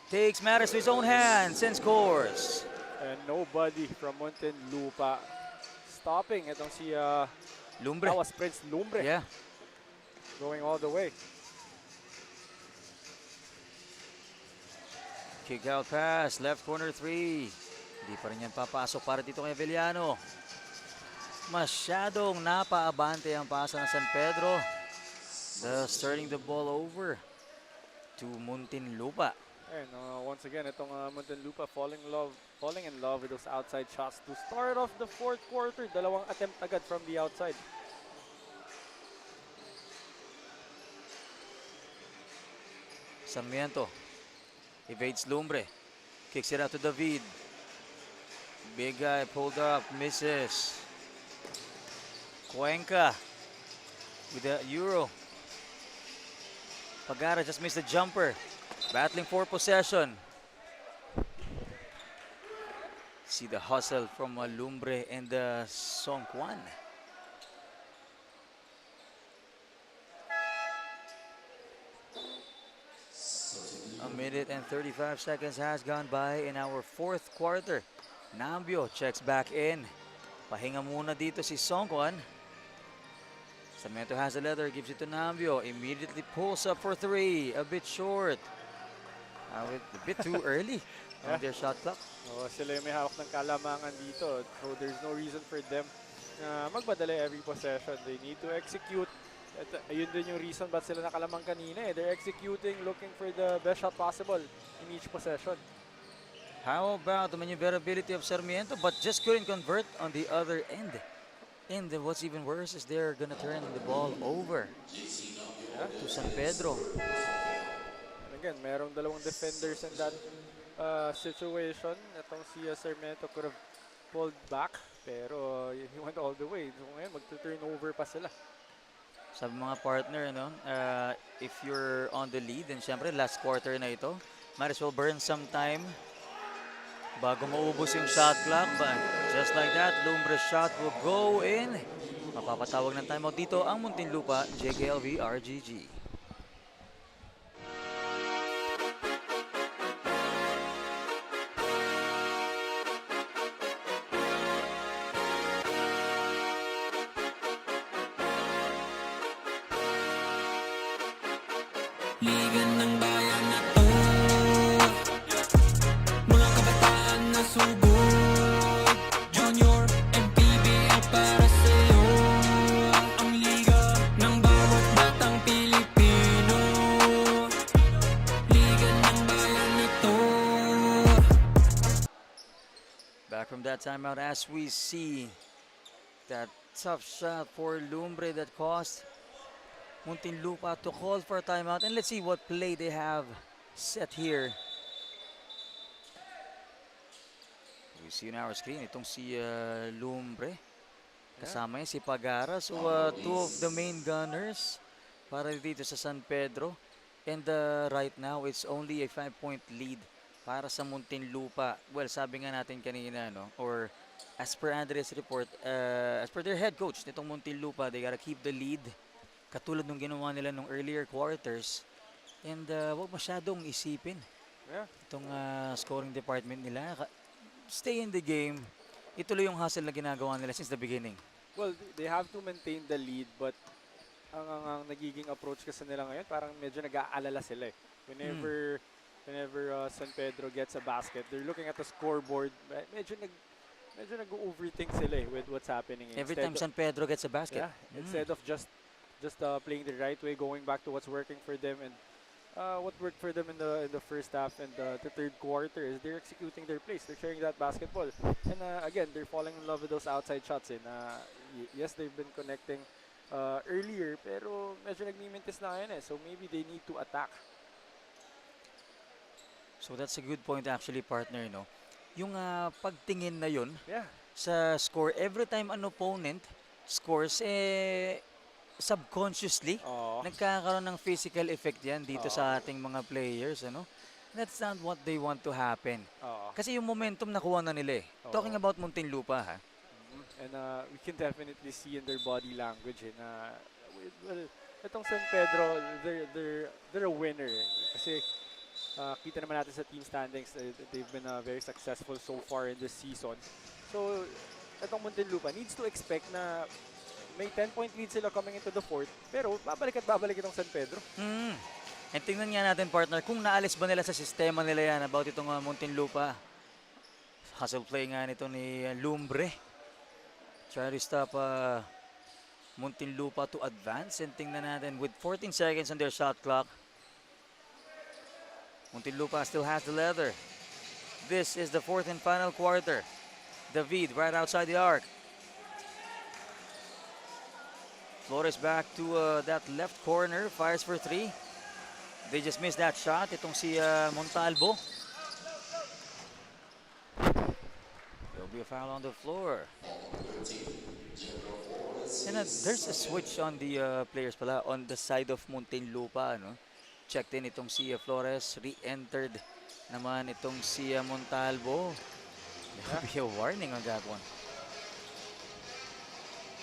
Takes matters to his own hands and scores. And nobody from Muntinlupa stopping. Itong si Lumbre. that was Prince Lumbre Yeah. going all the way. Kick out pass, left corner three. Hindi pa rin yan papasok para dito kay Villano. Masyadong napaabante ang pasa ng San Pedro. Thus turning the ball over to Muntinlupa. And once again, itong Muntinlupa falling in love with those outside shots to start off the fourth quarter. Dalawang attempt agad from the outside. Sarmiento evades Lumbre. Kicks it out to David. Big guy pulled up, misses. Cuenca with the Euro. Pagara just missed the jumper. Battling for possession. See the hustle from Lumbre and Song Kwan. A minute and 35 seconds has gone by in our fourth quarter. Nambio checks back in. Pahinga muna dito si Song Kwan. Sarmiento has the leather, gives it to Nambio. Immediately pulls up for three. A bit short. A bit too early on their shot clock. Sila yung may hawak ng kalamangan dito. So there's no reason for them na magmadali every possession. They need to execute. At ayun din yung reason ba't sila nakalamang kanina. They're executing, looking for the best shot possible in each possession. How about the maneuverability of Sarmiento, but just couldn't convert on the other end. And what's even worse is they're gonna turn the ball over to San Pedro. And again, merong dalawang defenders in that situation. Itong si Sarmiento could have pulled back, pero he went all the way. So ngayon, mag-turnover pa sila. Sabi mga partner, if you're on the lead, then syempre last quarter na ito, might as well burn some time bago maubos yung shot clock. But just like that, Lumbre's shot will go in. Mapapatawag ng timeout dito ang Muntinlupa JKLV RGG. Liga ng bayan na to, mga kabataan na subok. Junior MPBL para sa'yo. Ang liga ng bawat batang Pilipino. Liga ng bayan na to. Back from that timeout as we see that tough shot for Lumbre that cost Muntinlupa to call for a timeout. And let's see what play they have set here. We see on our screen, itong si Lumbre. Kasama niya si Pagara. So two of the main gunners para dito sa San Pedro. And right now, it's only a 5-point lead para sa Muntinlupa. Well, sabi nga natin kanina, no? Or as per Andres report, as per their head coach nitong Muntinlupa, they gotta keep the lead. Katulad nung ginawa nila nung earlier quarters. And wag masyadong isipin Yeah. itong scoring department nila. Stay in the game. Ituloy yung hustle na ginagawa nila since the beginning. Well, they have to maintain the lead, but ang nagiging approach kasi nila ngayon, parang medyo nag-aalala sila eh. Whenever San Pedro gets a basket, they're looking at the scoreboard. Medyo nag-overthink sila eh with what's happening. Every time San Pedro gets a basket. Yeah, instead of just playing the right way, going back to what's working for them, and what worked for them in the first half and the third quarter is they're executing their plays. They're sharing that basketball, and again, they're falling in love with those outside shots. And yes, they've been connecting earlier, pero medyo nagmimintis na ngayon eh. So maybe they need to attack. So that's a good point actually, partner, no? Yung pagtingin na yun Yeah. sa score, every time an opponent scores, subconsciously, Oo. nagkakaroon ng physical effect yan dito sa ating mga players, ano? That's not what they want to happen. Oo. Kasi yung momentum nakuha na nila eh. Talking Oo. about Muntinlupa, ha? And we can definitely see in their body language na well, itong San Pedro, they're a winner eh. Kasi kita naman natin sa team standings, they've been very successful so far in this season. So itong Muntinlupa needs to expect na may 10-point lead sila coming into the fourth, pero babalik itong San Pedro. And tingnan nga natin, partner, kung naalis ba nila sa sistema nila yan about itong Muntinlupa. Hustle play nga nito ni Lumbre. Try to stop Muntinlupa to advance. And tingnan natin with 14 seconds on their shot clock. Muntinlupa still has the leather. This is the fourth and final quarter. David right outside the arc. Flores back to that left corner, fires for three. They just missed that shot. Itong si Montalvo. There'll be a foul on the floor. And there's a switch on the players pala on the side of Muntinlupa. No? Checked in itong si Flores. Re-entered naman itong si Montalvo. There'll be a warning on that one.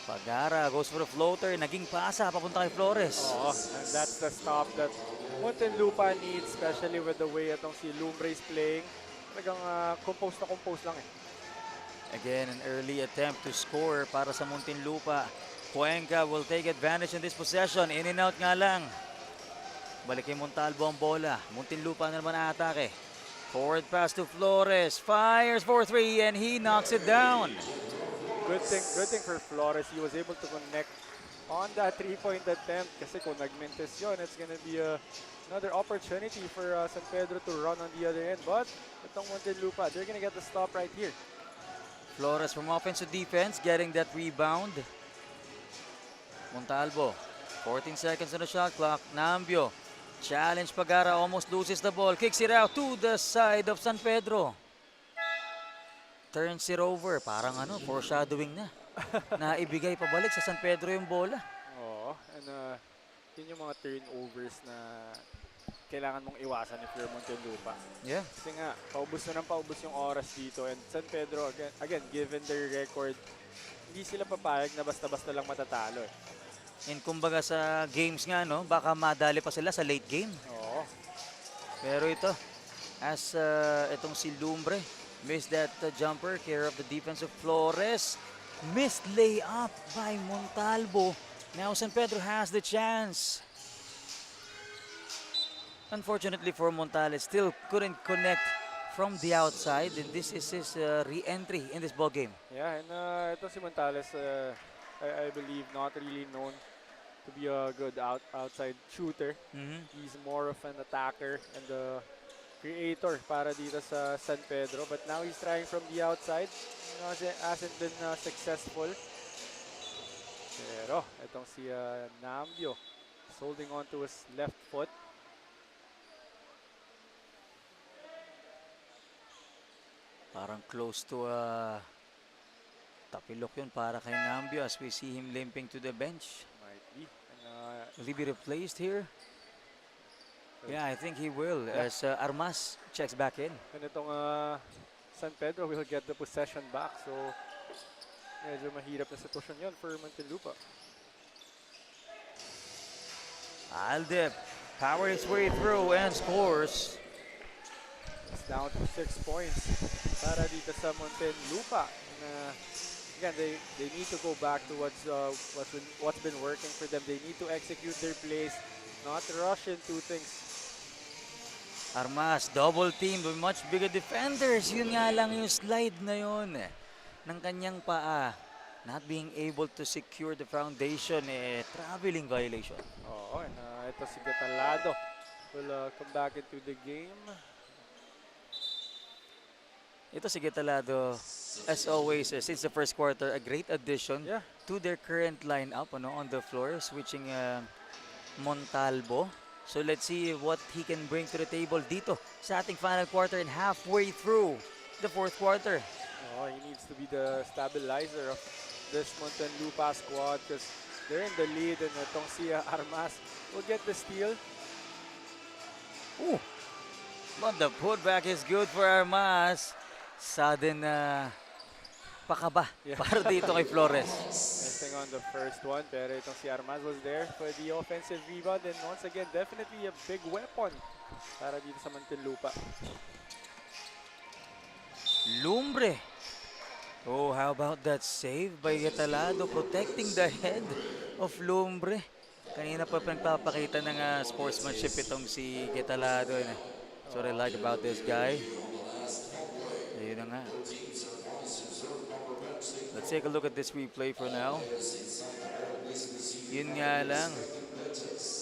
Pagara goes for the floater. Naging pasa papunta kay Flores. And that's the stop that Muntinlupa needs, especially with the way itong si Lumbre is playing. Talagang compose lang eh. Again, an early attempt to score para sa Muntinlupa. Cuenca will take advantage in this possession. In and out nga lang. Balik kay Montalvo ang bola. Muntinlupa na naman atake. Forward pass to Flores. Fires for three and he knocks it down. Good thing for Flores. He was able to connect on that three-point attempt. Kasi kung nagmintis yun, it's gonna be another opportunity for San Pedro to run on the other end. But itong Muntinlupa, they're gonna get the stop right here. Flores from offense to defense, getting that rebound. Montalvo, 14 seconds on the shot clock. Nambio, challenge Pagara, almost loses the ball. Kicks it out to the side of San Pedro. Turns it over, parang foreshadowing na. Naibigay pabalik sa San Pedro yung bola. Oo, and yun yung mga turnovers na kailangan mong iwasan if you're Muntinlupa. Yeah. Kasi nga, paubos yung oras dito. And San Pedro, again given their record, hindi sila papayag na basta-basta lang matatalo eh. And kumbaga sa games nga, no, baka madali pa sila sa late game. Oo. Pero ito, as itong si Lumbre, missed that jumper, care of the defensive Flores. Missed layup by Montalvo. Now San Pedro has the chance. Unfortunately for Montales, still couldn't connect from the outside. And this is his re-entry in this ball game. Yeah, and ito si Montales, I believe not really known to be a good outside shooter. He's more of an attacker and the creator para dito sa San Pedro. But now he's trying from the outside. Hasn't been successful. Pero itong si Nambio is holding on to his left foot. Parang close to tapilok yun para kay Nambio as we see him limping to the bench. Might be. And, Will he be replaced here? Yeah, I think he will as Armas checks back in. and itong San Pedro will get the possession back. So, medyo mahirap na sitwasyon yun for Muntinlupa. Aldep power his way through and scores. It's down to 6 points para dito sa Muntinlupa. And, again, they need to go back to what's been working for them. They need to execute their plays, not rush into things. Armas, double team with much bigger defenders. Yun nga lang yung slide na yun ng kanyang paa. Not being able to secure the foundation, traveling violation. Oo, and ito si Catalado will come back into the game. Ito si Catalado, as always, since the first quarter, a great addition Yeah. to their current lineup on the floor, switching Montalvo. So let's see what he can bring to the table dito sa ating final quarter and halfway through the fourth quarter. Oh, he needs to be the stabilizer of this Muntinlupa squad because they're in the lead and itong si Armas will get the steal. Ooh, but the putback is good for Armas. Sudden pakaba para dito kay Flores. Missing on the first one, pero itong si Armas was there for the offensive rebound and once again, definitely a big weapon para dito sa Muntinlupa. Lumbre. Oh, how about that save by Catalado protecting the head of Lumbre. Kanina pa nagpapakita ng sportsmanship itong si Catalado. That's what I like about this guy. Ayun na nga. Let's take a look at this replay for now. Yun nga lang.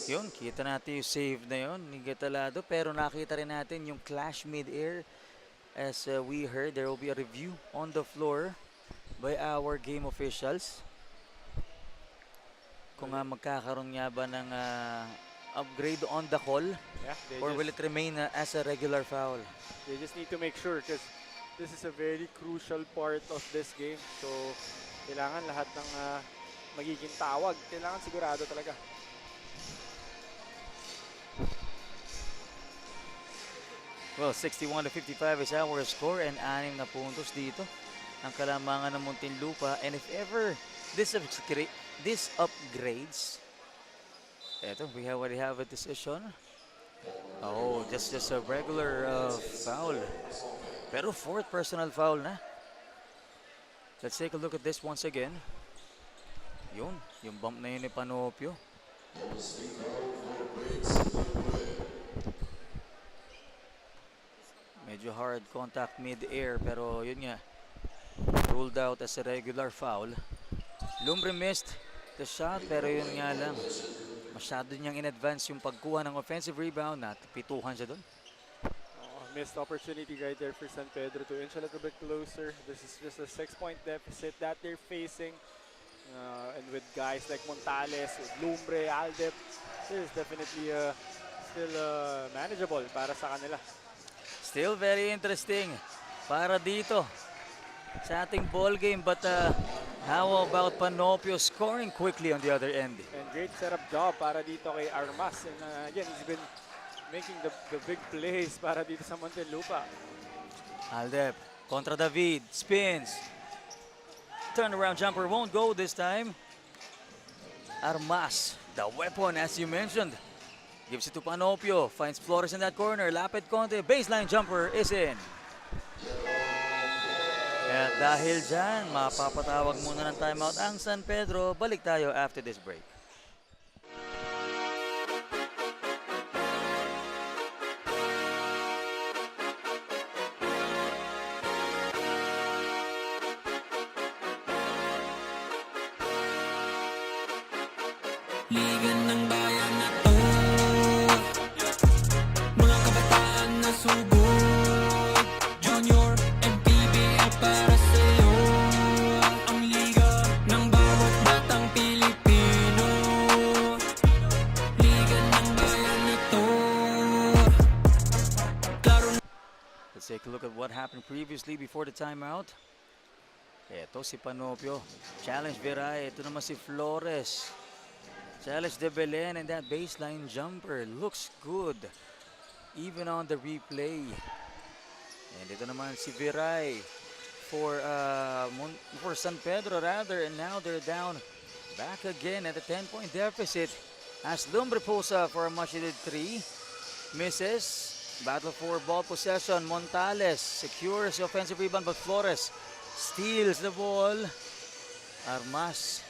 Yun, kita natin yung save na yun ni Catalado. Pero nakita rin natin yung clash mid-air. As we heard, there will be a review on the floor by our game officials. Kung magkakaroon nga ba ng upgrade on the call Yeah, or will it remain as a regular foul? they just need to make sure because this is a very crucial part of this game. So, kailangan lahat ng magiging tawag. Kailangan sigurado talaga. Well, 61-55 is our score and 6 na puntos dito ang kalamangan ng Muntinlupa. And if ever this upgrades, eto, we already have a decision. Oh, just a regular foul. Pero fourth personal foul na. Let's take a look at this once again. Yun, yung bump na yun ni Panopio. Medyo hard contact mid-air pero yun nga, ruled out as a regular foul. Lumbre missed the shot pero yun nga lang, masyado niyang in-advance yung pagkuha ng offensive rebound na pituhan siya doon. Missed opportunity right there for San Pedro to inch a little bit closer. This is just a 6-point deficit that they're facing. And with guys like Montales, with Lumbre, Aldep, this is definitely still manageable para sa kanila. Still very interesting para dito sa ating ball game. But how about Panopio scoring quickly on the other end? And great setup job para dito kay Armas. And again, he's been making the big plays para dito sa Muntinlupa. Aldep contra David, spins. Turnaround jumper won't go this time. Armas, the weapon as you mentioned. Gives it to Panopio, finds Flores in that corner. Lapid Conte, baseline jumper is in. At dahil dyan, mapapatawag muna ng timeout ang San Pedro. Balik tayo after this break. Liga ng bayan na to, mga kabataan na sugod, Junior MPBL para sa'yo. Ang liga ng bawat batang Pilipino, liga ng bayan na to. Let's take a look at what happened previously before the timeout. Ito si Panopio. Challenge Viray. Ito naman si Flores. Challenge de Belen and that baseline jumper looks good even on the replay. And ito naman si Viray for San Pedro rather, and now they're down back again at a 10-point deficit as Lumbre pulls up for a much-needed 3. Misses. Battle for ball possession. Montales secures the offensive rebound, but Flores steals the ball. Armas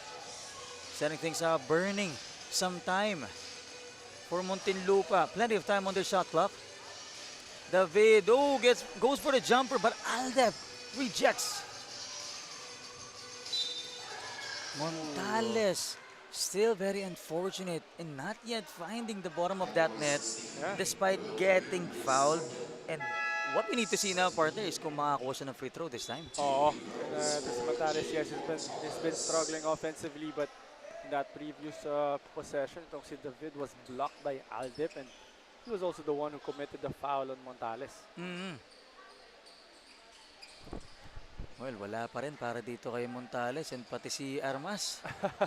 setting things up, burning some time for Muntinlupa. Plenty of time on the shot clock. David, goes for the jumper, but Aldep rejects. Montales still very unfortunate in not yet finding the bottom of that net despite getting fouled. And what we need to see now, partner, is kung makakuha siya ng free throw this time. Oo. This Montales, yes, he's been struggling offensively, but in that previous possession, itong si David was blocked by Aldip, and he was also the one who committed the foul on Montales. Well, wala pa rin para dito kay Montales and pati si Armas.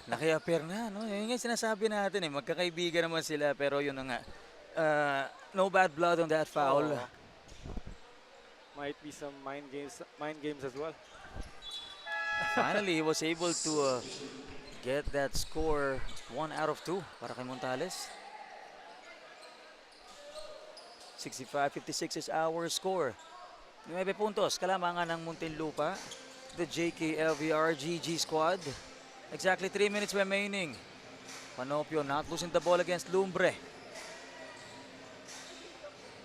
Naki-appear na, no? Yun nga sinasabi natin eh, magkakaibigan naman sila, pero yun na nga. No bad blood on that foul. Oo. Might be some mind games as well. Finally, he was able to get that score 1 out of 2 para kay Montales. 65-56 is our score. 9 puntos, kalamangan ng Muntinlupa. The JKLVRGG squad. Exactly 3 minutes remaining. Panopio not losing the ball against Lumbre.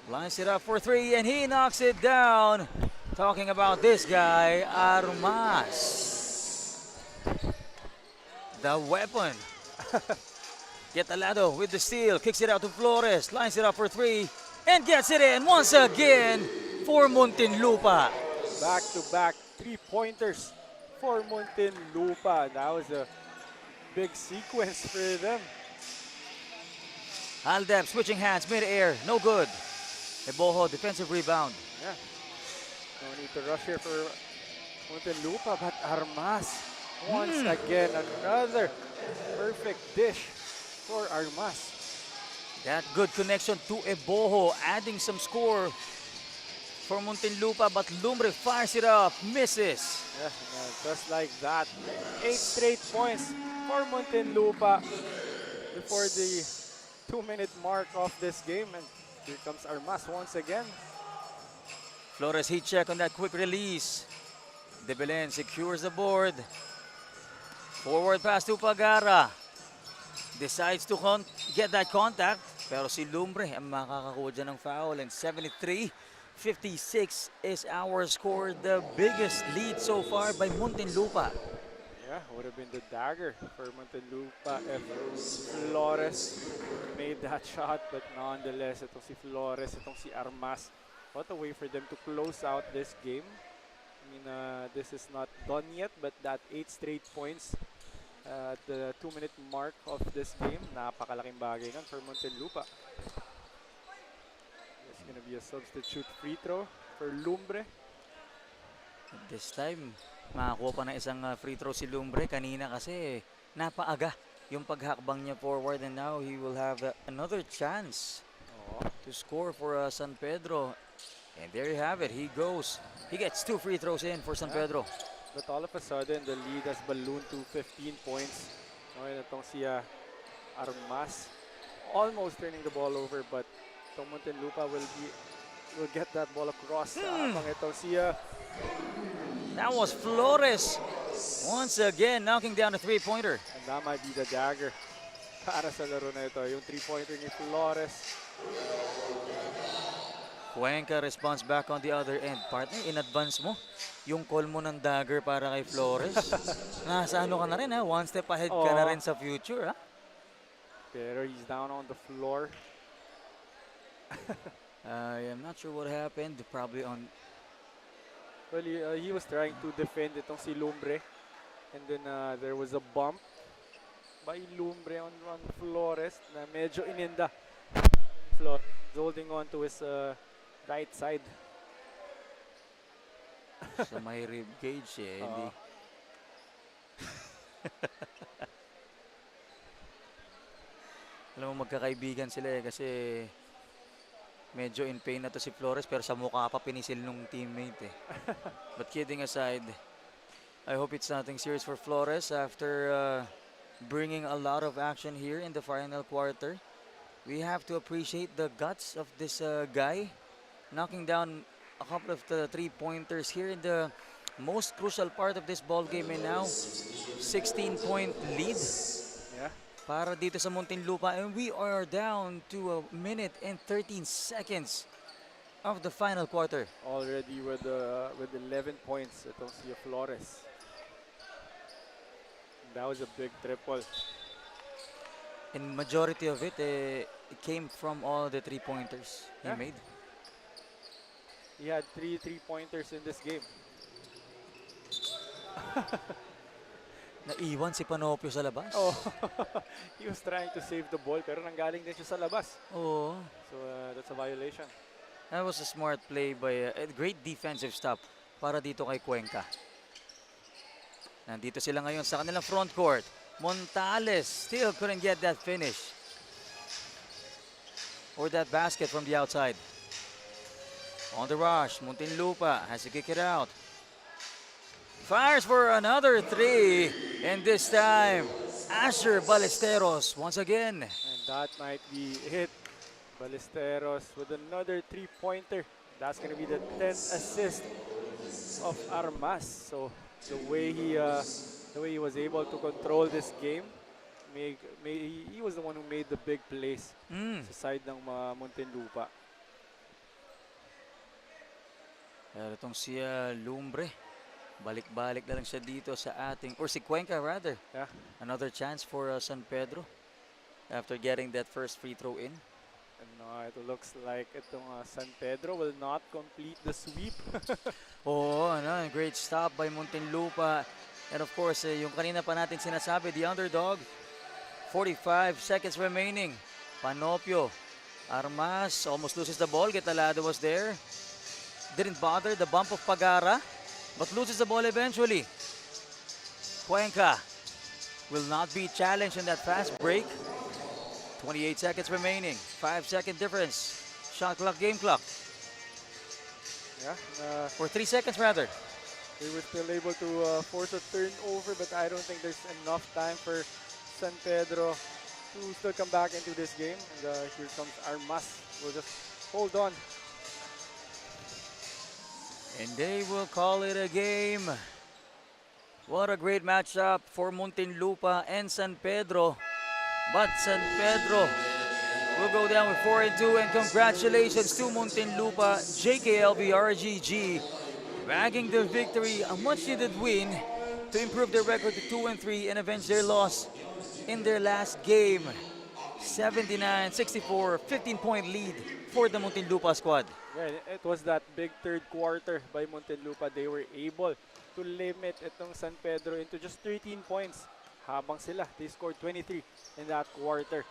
Lines it up for 3 and he knocks it down. Talking about this guy, Armas. The weapon. Catalado with the steal, kicks it out to Flores, lines it up for 3 and gets it in once again for Muntinlupa. Back-to-back 3-pointers for Muntinlupa. That was a big sequence for them. Aldep switching hands mid-air, no good. Eboho defensive rebound. Yeah. No need to rush here for Muntinlupa, but Armas once again another perfect dish for Armas. That good connection to Eboho, adding some score for Muntinlupa, but Lumbre fires it up, misses. Yeah, just like that. 8 straight points for Muntinlupa before the 2-minute mark of this game. And here comes Armas once again. Flores heat check on that quick release. De Belen secures the board. Forward pass to Pagara. Decides to get that contact. Pero si Lumbre ang makakakuha dyan ng foul. And 73-56 is our score. The biggest lead so far by Muntinlupa. Yeah, would have been the dagger for Muntinlupa if Flores made that shot. But nonetheless, itong si Flores, itong si Armas. What a way for them to close out this game. I mean, this is not done yet, but that 8 straight points at the 2-minute mark of this game, napakalaking bagay nun for Muntinlupa. It's gonna be a substitute free throw for Lumbre. This time, makakuha pa ng isang free throw si Lumbre. Kanina kasi napaaga yung paghakbang niya forward, and now he will have another chance to score for San Pedro. And there you have it. He goes. He gets 2 free throws in for San Pedro. But all of a sudden, the lead has ballooned to 15 points. Okay, itong si Armas almost turning the ball over, but itong Muntinlupa will get that ball across. Habang itong si That was Flores once again knocking down a 3-pointer. and that might be the dagger para sa laro na ito. Yung 3-pointer ni Flores. Cuenca responds back on the other end. Partner, in advance mo yung call mo ng dagger para kay Flores. Nasa ano ka na rin ha? One step ahead ka na rin sa future ha? Pero he's down on the floor. I am not sure what happened. Probably on... Well, he was trying to defend itong si Lumbre. And then there was a bump by Lumbre on Flores na medyo ininda. Flores holding on to his right side. sa may rib cage eh. Hindi. Alam mo, magkakaibigan sila eh kasi Medyo in pain na to si Flores pero sa mukha pa pinisil nung teammate eh. But kidding aside, I hope it's nothing serious for Flores after bringing a lot of action here in the final quarter. We have to appreciate the guts of this guy, knocking down a couple of the three-pointers here in the most crucial part of this ball game, and now 16-point lead Yeah. para dito sa Muntinlupa, and we are down to a minute and 13 seconds of the final quarter. Already with 11 points itong si Flores. That was a big triple. And majority of it, it came from all the three-pointers he Yeah. made. He had 3 3-pointers in this game. Naiwan si Panopio sa labas. Oh, he was trying to save the ball pero nanggaling din siya sa labas. Oo. So that's a violation. That was a smart play by a great defensive stop para dito kay Cuenca. Nandito sila ngayon sa kanilang front court. Montales still couldn't get that finish. Or that basket from the outside. On the rush, Muntinlupa has to kick it out. Fires for another three. And this time, Asher Ballesteros once again. And that might be it. Ballesteros with another 3-pointer. That's going to be the 10th assist of Armas. So the way he was able to control this game, he was the one who made the big plays sa side ng Muntinlupa. Pero itong si Lumbre, balik-balik na lang siya dito sa ating, or si Cuenca rather. Yeah. Another chance for San Pedro after getting that first free throw in. And it looks like itong San Pedro will not complete the sweep. Oo, great stop by Muntinlupa. And of course, yung kanina pa natin sinasabi, the underdog. 45 seconds remaining. Panopio. Armas almost loses the ball. Getalado was there. Didn't bother the bump of Pagara, but loses the ball eventually. Cuenca will not be challenged in that fast break. 28 seconds remaining. 5-second difference. Shot clock, game clock. Yeah. Or 3 seconds rather. They were still able to force a turnover, but I don't think there's enough time for San Pedro to still come back into this game. And here comes Armas. We'll just hold on. And they will call it a game. What a great matchup for Muntinlupa and San Pedro. But San Pedro will go down with 4-2, and congratulations to Muntinlupa, JKLB RGG, bagging the victory, a much-needed win to improve their record to 2-3 and avenge their loss in their last game. 79-64, 15-point lead for the Muntinlupa squad. Yeah, it was that big third quarter by Muntinlupa. They were able to limit itong San Pedro into just 13 points. Habang sila, they scored 23 in that quarter.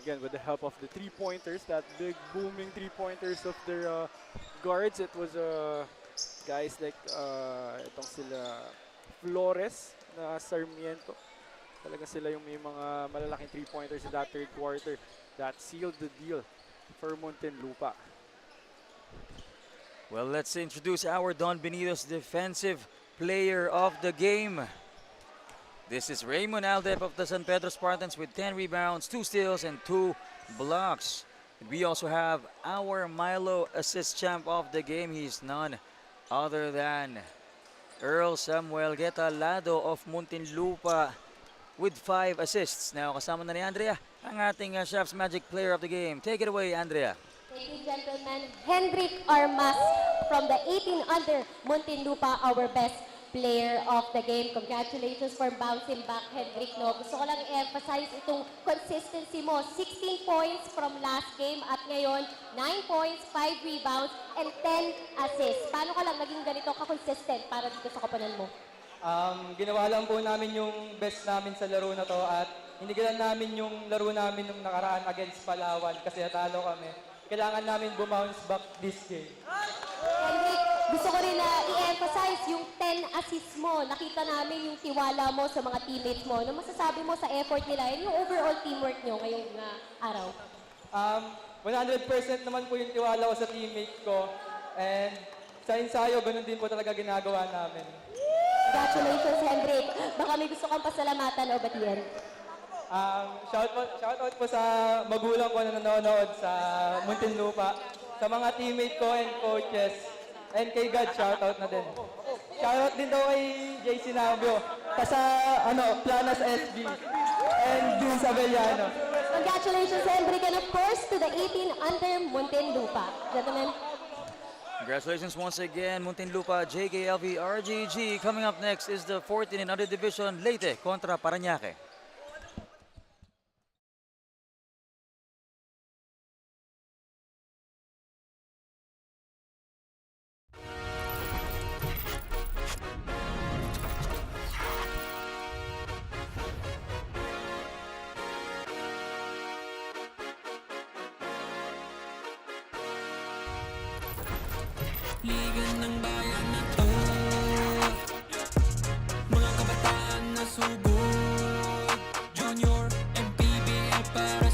Again, with the help of the three-pointers, that big booming three-pointers of their guards. It was guys like itong sila Flores na Sarmiento. Talaga sila yung may mga malalaking three-pointers in that third quarter that sealed the deal for Muntinlupa. Well, let's introduce our Don Benito's defensive player of the game. This is Raymond Aldep of the San Pedro Spartans with 10 rebounds, 2 steals, and 2 blocks. We also have our Milo assist champ of the game. He's none other than Earl Samuel Getalado of Muntinlupa with 5 assists. Now, kasama na ni Andrea, ang ating Chef's Magic player of the game. Take it away, Andrea. Thank you, gentlemen. Hendrik Armas from the 18 under Muntinlupa, our best player of the game. Congratulations for bouncing back, Hendrik. No? Gusto ko lang i-emphasize itong consistency mo. 16 points from last game at ngayon, 9 points, 5 rebounds, and 10 assists. Paano ka lang naging ganito ka-consistent para dito sa kapanan mo? Ginawa lang po namin yung best namin sa laro na to at hinigilan namin yung laro namin nung nakaraan against Palawan kasi natalo kami. Kailangan namin bumounce back this game. Hendrik, gusto ko rin na i-emphasize yung 10 assists mo. Nakita namin yung tiwala mo sa mga teammates mo. Ano masasabi mo sa effort nila and yung overall teamwork nyo ngayong araw? 100% naman po yung tiwala ko sa teammate ko. And sa ensayo, ganun din po talaga ginagawa namin. Congratulations, Hendrik. Baka may gusto kang pasalamatan o batiin. Shout out po sa magulang ko na nanonood sa Muntinlupa, sa mga teammate ko and coaches, and kay God, shout out na din. Shout out din daw kay JC Navio, sa Planas SB, and Jun Sabellano. Congratulations, Hendrik, and of course to the 18 under Muntinlupa. Gentlemen. Congratulations once again, Muntinlupa, JKLV, RGG. Coming up next is the 14 in other division, Leyte kontra Parañaque. Liga ng bayan na to, mga kabataan na sugod, Junior MPBL para